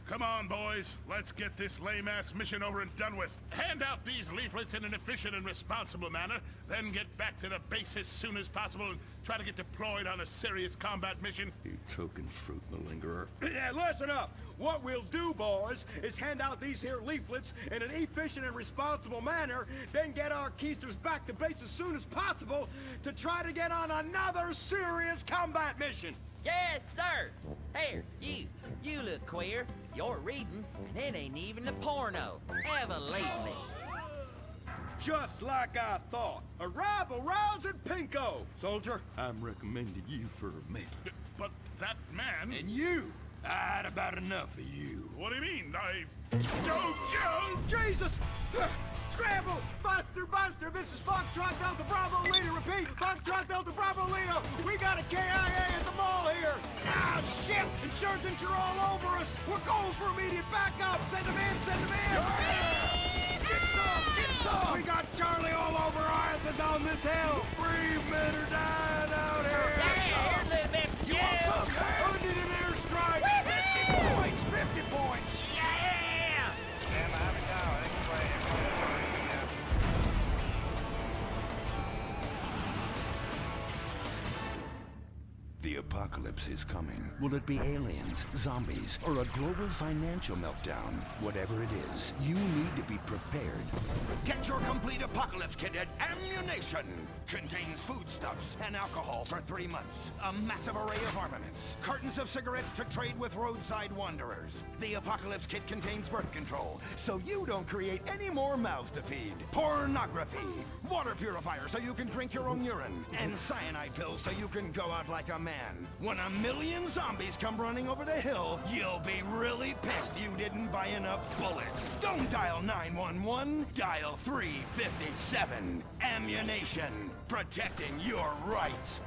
Come on, boys. Let's get this lame-ass mission over and done with. Hand out these leaflets in an efficient and responsible manner, then get back to the base as soon as possible and try to get deployed on a serious combat mission. You token fruit malingerer. Yeah, listen up. What we'll do, boys, is hand out these here leaflets in an efficient and responsible manner, then get our keisters back to base as soon as possible to try to get on another serious combat mission. Yes, sir. Here, you look queer. You're reading, and it ain't even a porno. Ever-lately. Just like I thought. Arrival rousing Pinko. Soldier, I'm recommending you for a minute. But that man... And you. I had about enough of you. What do you mean? Joe! Jesus! Scramble! Buster! This is Foxtrot Delta Bravo Leader. Repeat, Foxtrot Delta Bravo Leader. We got a KIA at the mall here. Ah, shit! Insurgents are all over us. We're going for immediate backup. Send them in! Get some! We got Charlie all over our asses on this hill. Brave men are dying out here. Here's a little bit. You want some? I need an airstrike. 50 points. Yeah! The apocalypse is coming. Will it be aliens, zombies, or a global financial meltdown? Whatever it is, you need to be prepared. Get your complete apocalypse kit at Ammunition. Contains foodstuffs and alcohol for 3 months. A massive array of armaments. Cartons of cigarettes to trade with roadside wanderers. The apocalypse kit contains birth control, so you don't create any more mouths to feed. Pornography. Water purifier so you can drink your own urine. And cyanide pills so you can go out like a man. When 1 million zombies come running over the hill, you'll be really pissed you didn't buy enough bullets. Don't dial 911, dial 357. Ammunition, protecting your rights.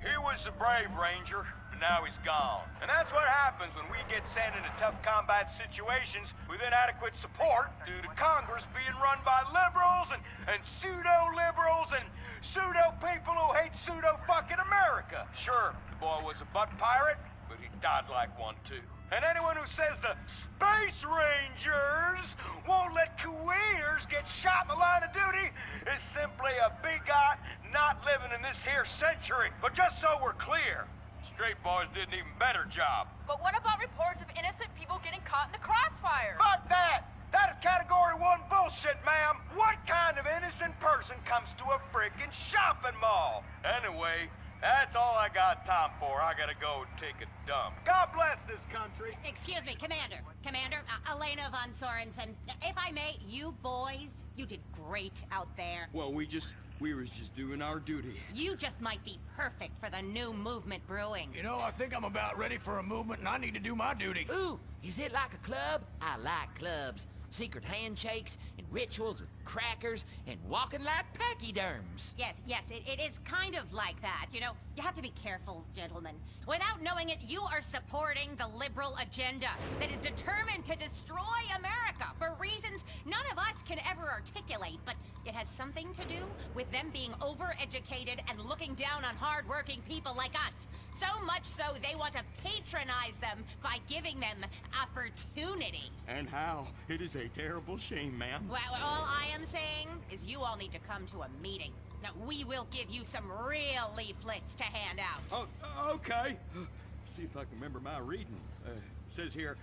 He was the brave ranger, but now he's gone. And that's what happens when we get sent into tough combat situations with inadequate support due to Congress being run by liberals and pseudo-liberals and pseudo-people who hate pseudo-fucking America. Sure, the boy was a butt pirate, but he died like one too. And anyone who says the Space Rangers won't let queers get shot in the line of duty is simply a bigot not living in this here century. But just so we're clear, straight boys did an even better job. But what about reports of innocent people getting caught in the crossfire? Fuck that! That is Category 1 bullshit, ma'am! What kind of innocent person comes to a frickin' shopping mall? Anyway, that's all I got time for. I gotta go and take a dump. God bless this country! Excuse me, Commander. Commander, Elena von Sorensen. If I may, you boys, you did great out there. Well, we was just doing our duty. You just might be perfect for the new movement brewing. You know, I think I'm about ready for a movement and I need to do my duty. Ooh, is it like a club? I like clubs. Secret handshakes and rituals with crackers and walking like pachyderms. Yes, it is kind of like that. You know, you have to be careful, gentlemen. Without knowing it, you are supporting the liberal agenda that is determined to destroy America for reasons none of us can ever articulate, but it has something to do with them being overeducated and looking down on hard-working people like us. So much so they want to patronize them by giving them opportunity. And how? It is a terrible shame, ma'am. Well, all I am saying is you all need to come to a meeting. Now, we will give you some real leaflets to hand out. Oh, okay. See if I can remember my reading. Says here,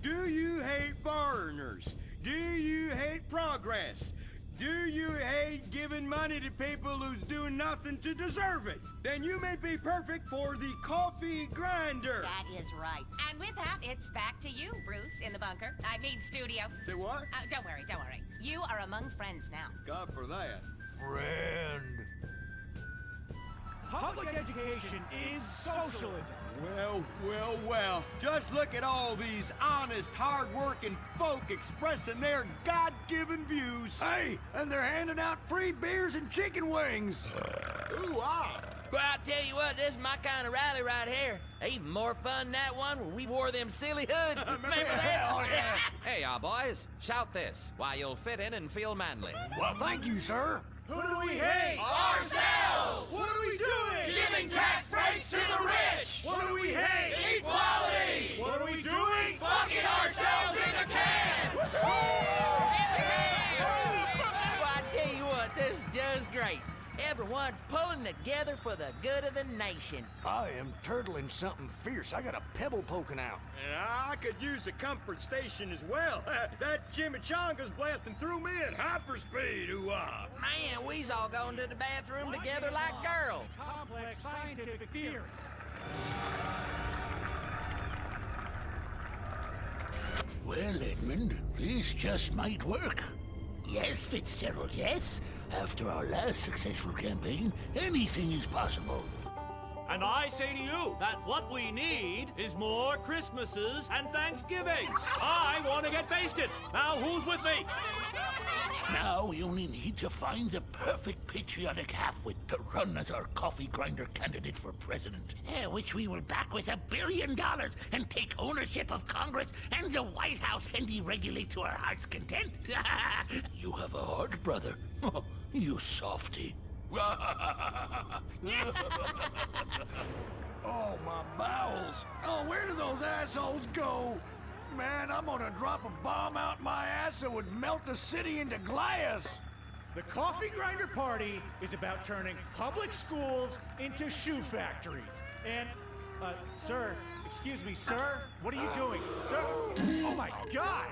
do you hate foreigners? Do you hate progress? Do you hate giving money to people who's doing nothing to deserve it? Then you may be perfect for the coffee grinder. That is right. And with that, it's back to you, Bruce, in the bunker. I mean, studio. Say what? Don't worry, don't worry. You are among friends now. God for that. Friend. Public education is socialism. Well. Just look at all these honest, hard-working folk expressing their God-given views. Hey, and they're handing out free beers and chicken wings. Ooh, ah. Well, I'll tell you what, this is my kind of rally right here. Even more fun than that one where we wore them silly hoods. Remember that? Hey, y'all boys, shout this while you'll fit in and feel manly. Well, thank you, sir. Who do we hate? Ourselves! What are we doing? Giving tax breaks to the rich! What do we hate? Equality! What are we doing? Fucking ourselves in the can! Well, I tell you what, this is just great. Everyone's pulling together for the good of the nation. I am turtling something fierce. I got a pebble poking out. And I could use a comfort station as well. That chimichanga's blasting through me at hyperspeed, ooh-ah. Man, we's all going to the bathroom together like girls. Complex scientific theories. Well, Edmund, this just might work. Yes, Fitzgerald, yes. After our last successful campaign, anything is possible. And I say to you that what we need is more Christmases and Thanksgiving. I want to get basted. Now, who's with me? Now we only need to find the perfect patriotic halfwit to run as our coffee grinder candidate for president. Which we will back with $1 billion and take ownership of Congress and the White House and deregulate to our heart's content. You have a heart, brother. You softy. Oh, my bowels. Oh, where do those assholes go? Man, I'm gonna drop a bomb out my ass that would melt the city into glass. The Coffee Grinder Party is about turning public schools into shoe factories. And, sir, excuse me, sir, what are you doing? Sir, oh my God!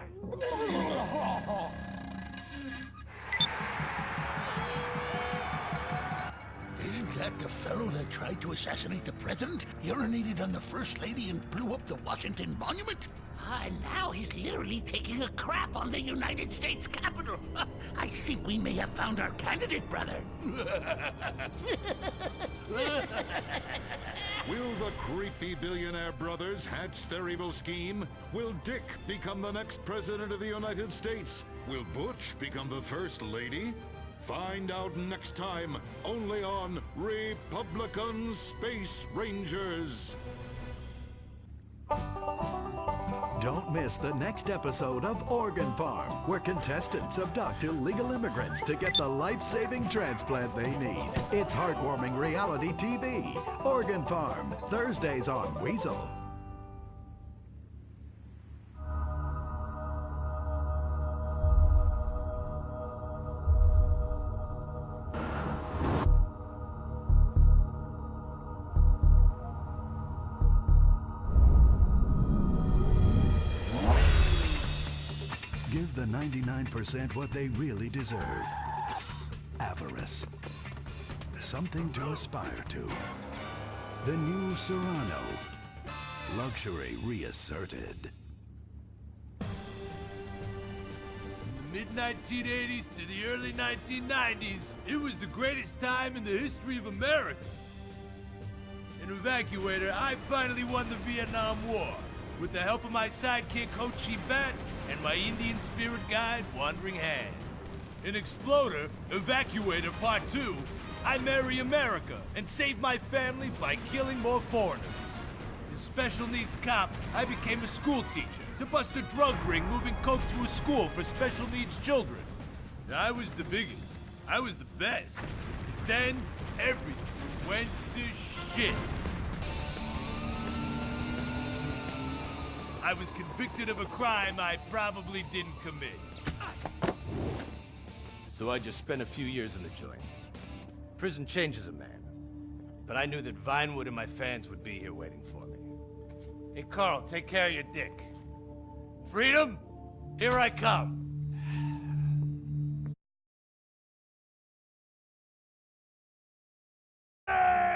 Isn't that the fellow that tried to assassinate the president, urinated on the First Lady, and blew up the Washington Monument? And now he's literally taking a crap on the United States Capitol. I think we may have found our candidate, brother. Will the creepy billionaire brothers hatch their evil scheme? Will Dick become the next president of the United States? Will Butch become the First Lady? Find out next time, only on Republican Space Rangers. Don't miss the next episode of Organ Farm, where contestants abduct illegal immigrants to get the life-saving transplant they need. It's heartwarming reality TV. Organ Farm, Thursdays on Weasel. Give the 99% what they really deserve. Avarice. Something to aspire to. The new Serrano. Luxury reasserted. Mid-1980s to the early 1990s, it was the greatest time in the history of America. An evacuator, I finally won the Vietnam War. With the help of my sidekick, Ho Chi Bat, and my Indian spirit guide, Wandering Hand. In Exploder, Evacuator Part 2, I marry America and save my family by killing more foreigners. In Special Needs Cop, I became a school teacher to bust a drug ring moving coke through a school for special needs children. I was the biggest. I was the best. Then everything went to shit. I was convicted of a crime I probably didn't commit. So I just spent a few years in the joint. Prison changes a man. But I knew that Vinewood and my fans would be here waiting for me. Hey, Carl, take care of your dick. Freedom, here I come. Hey!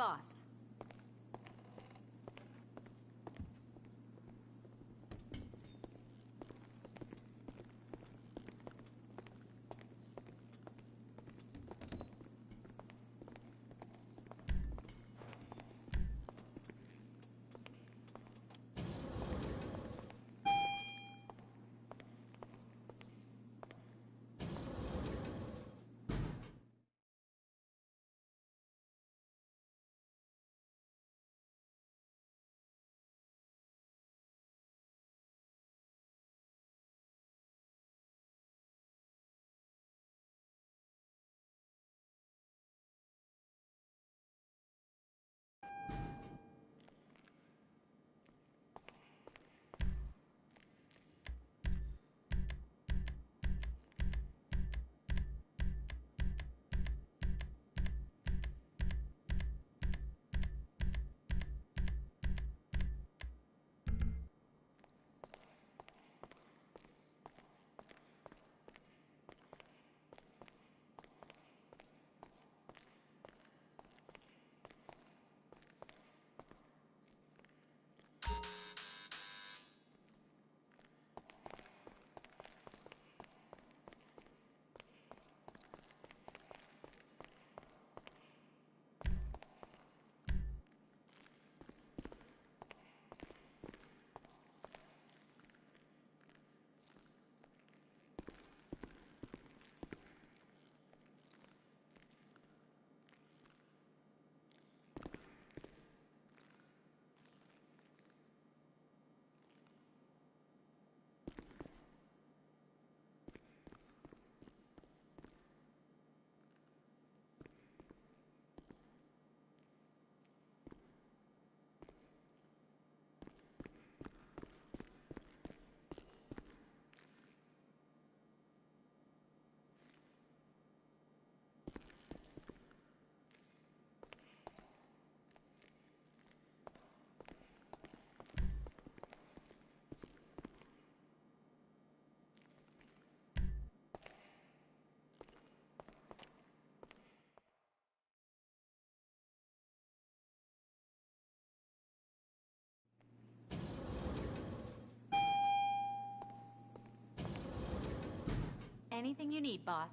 Boss. Anything you need, boss.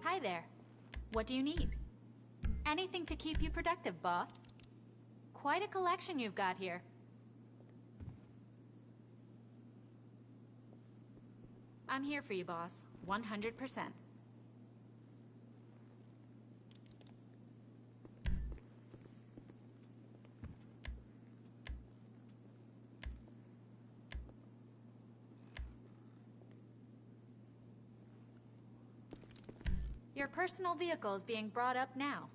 Hi there. What do you need? Anything to keep you productive, boss. Quite a collection you've got here. I'm here for you, boss. 100%. Your personal vehicle is being brought up now.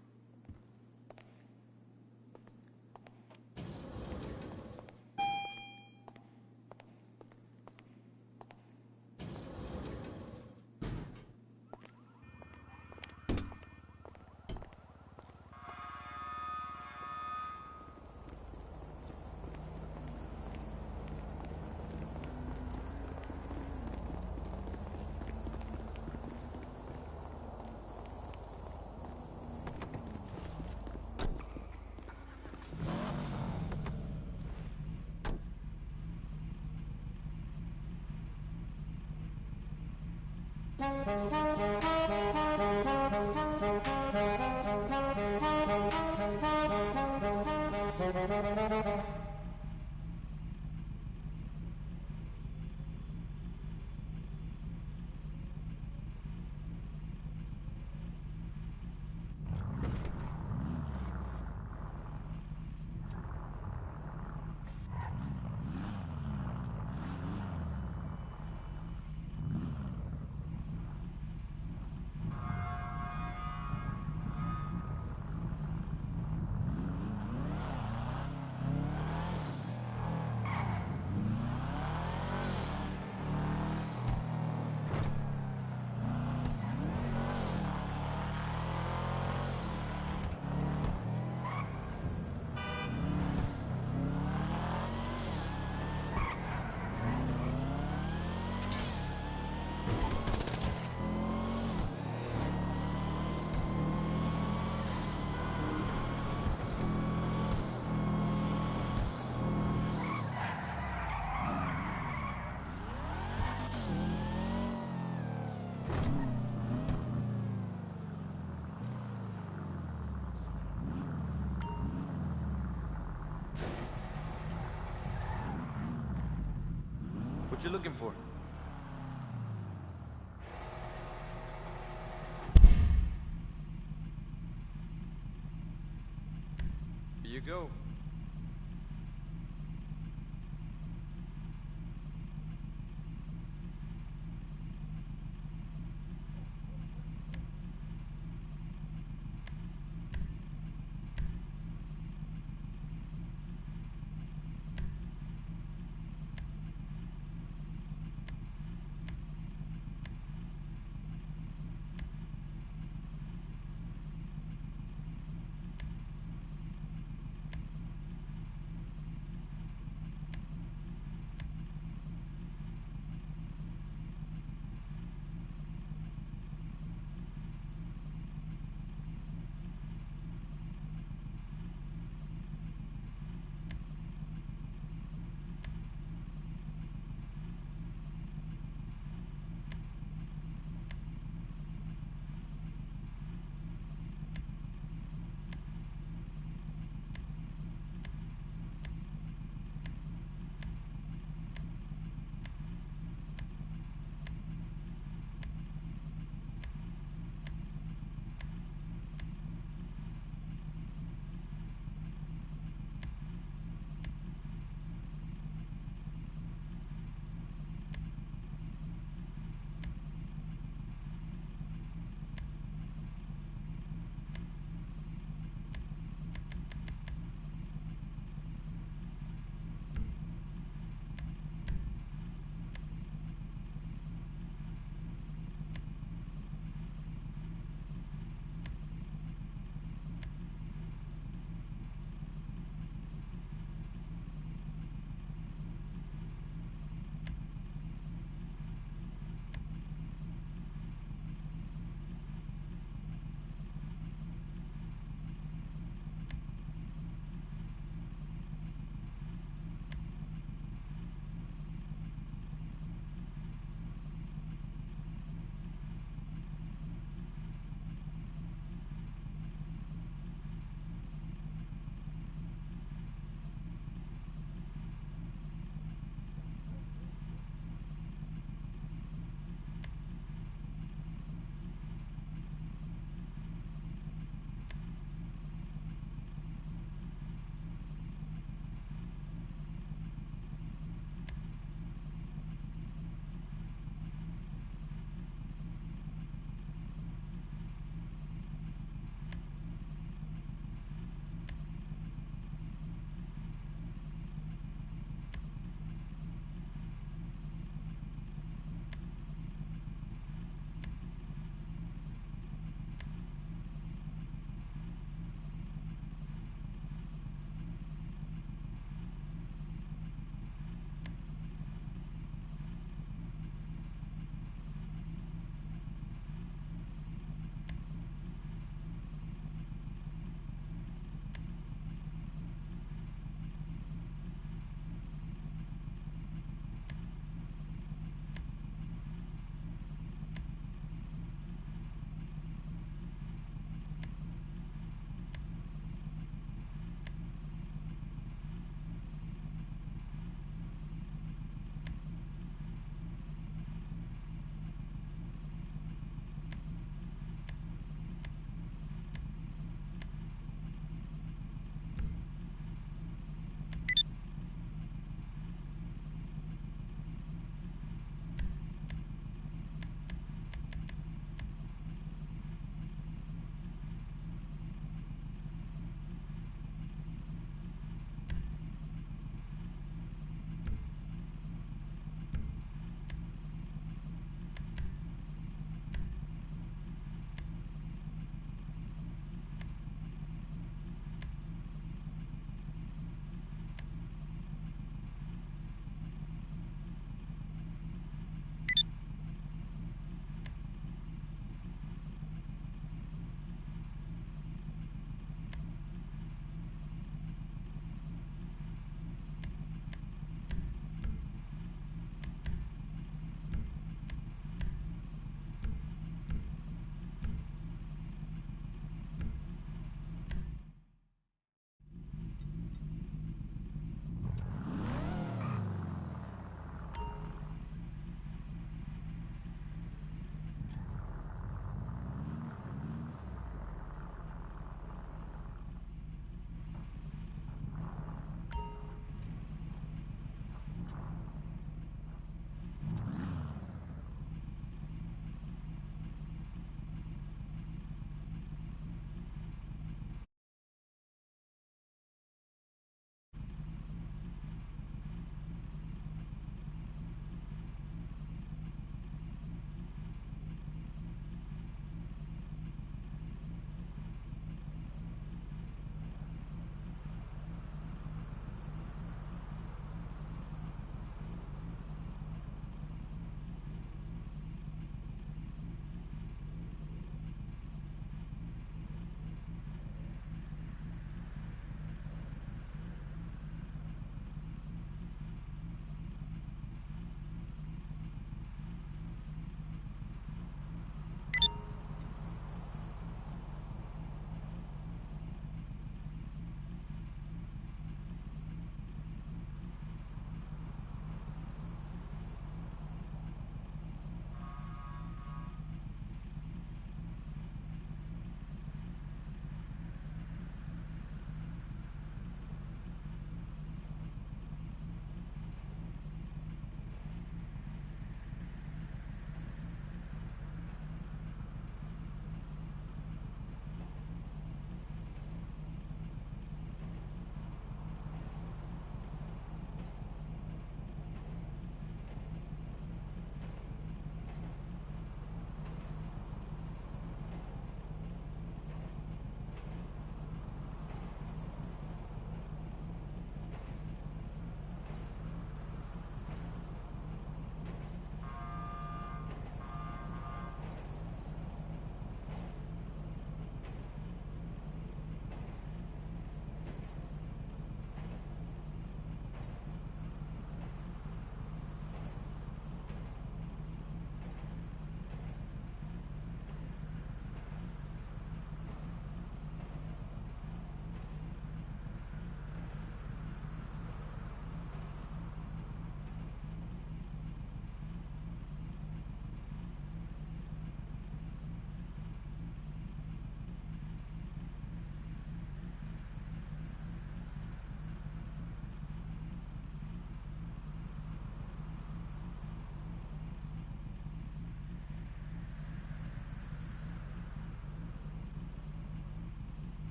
What you looking for? Here you go.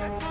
Epsilon.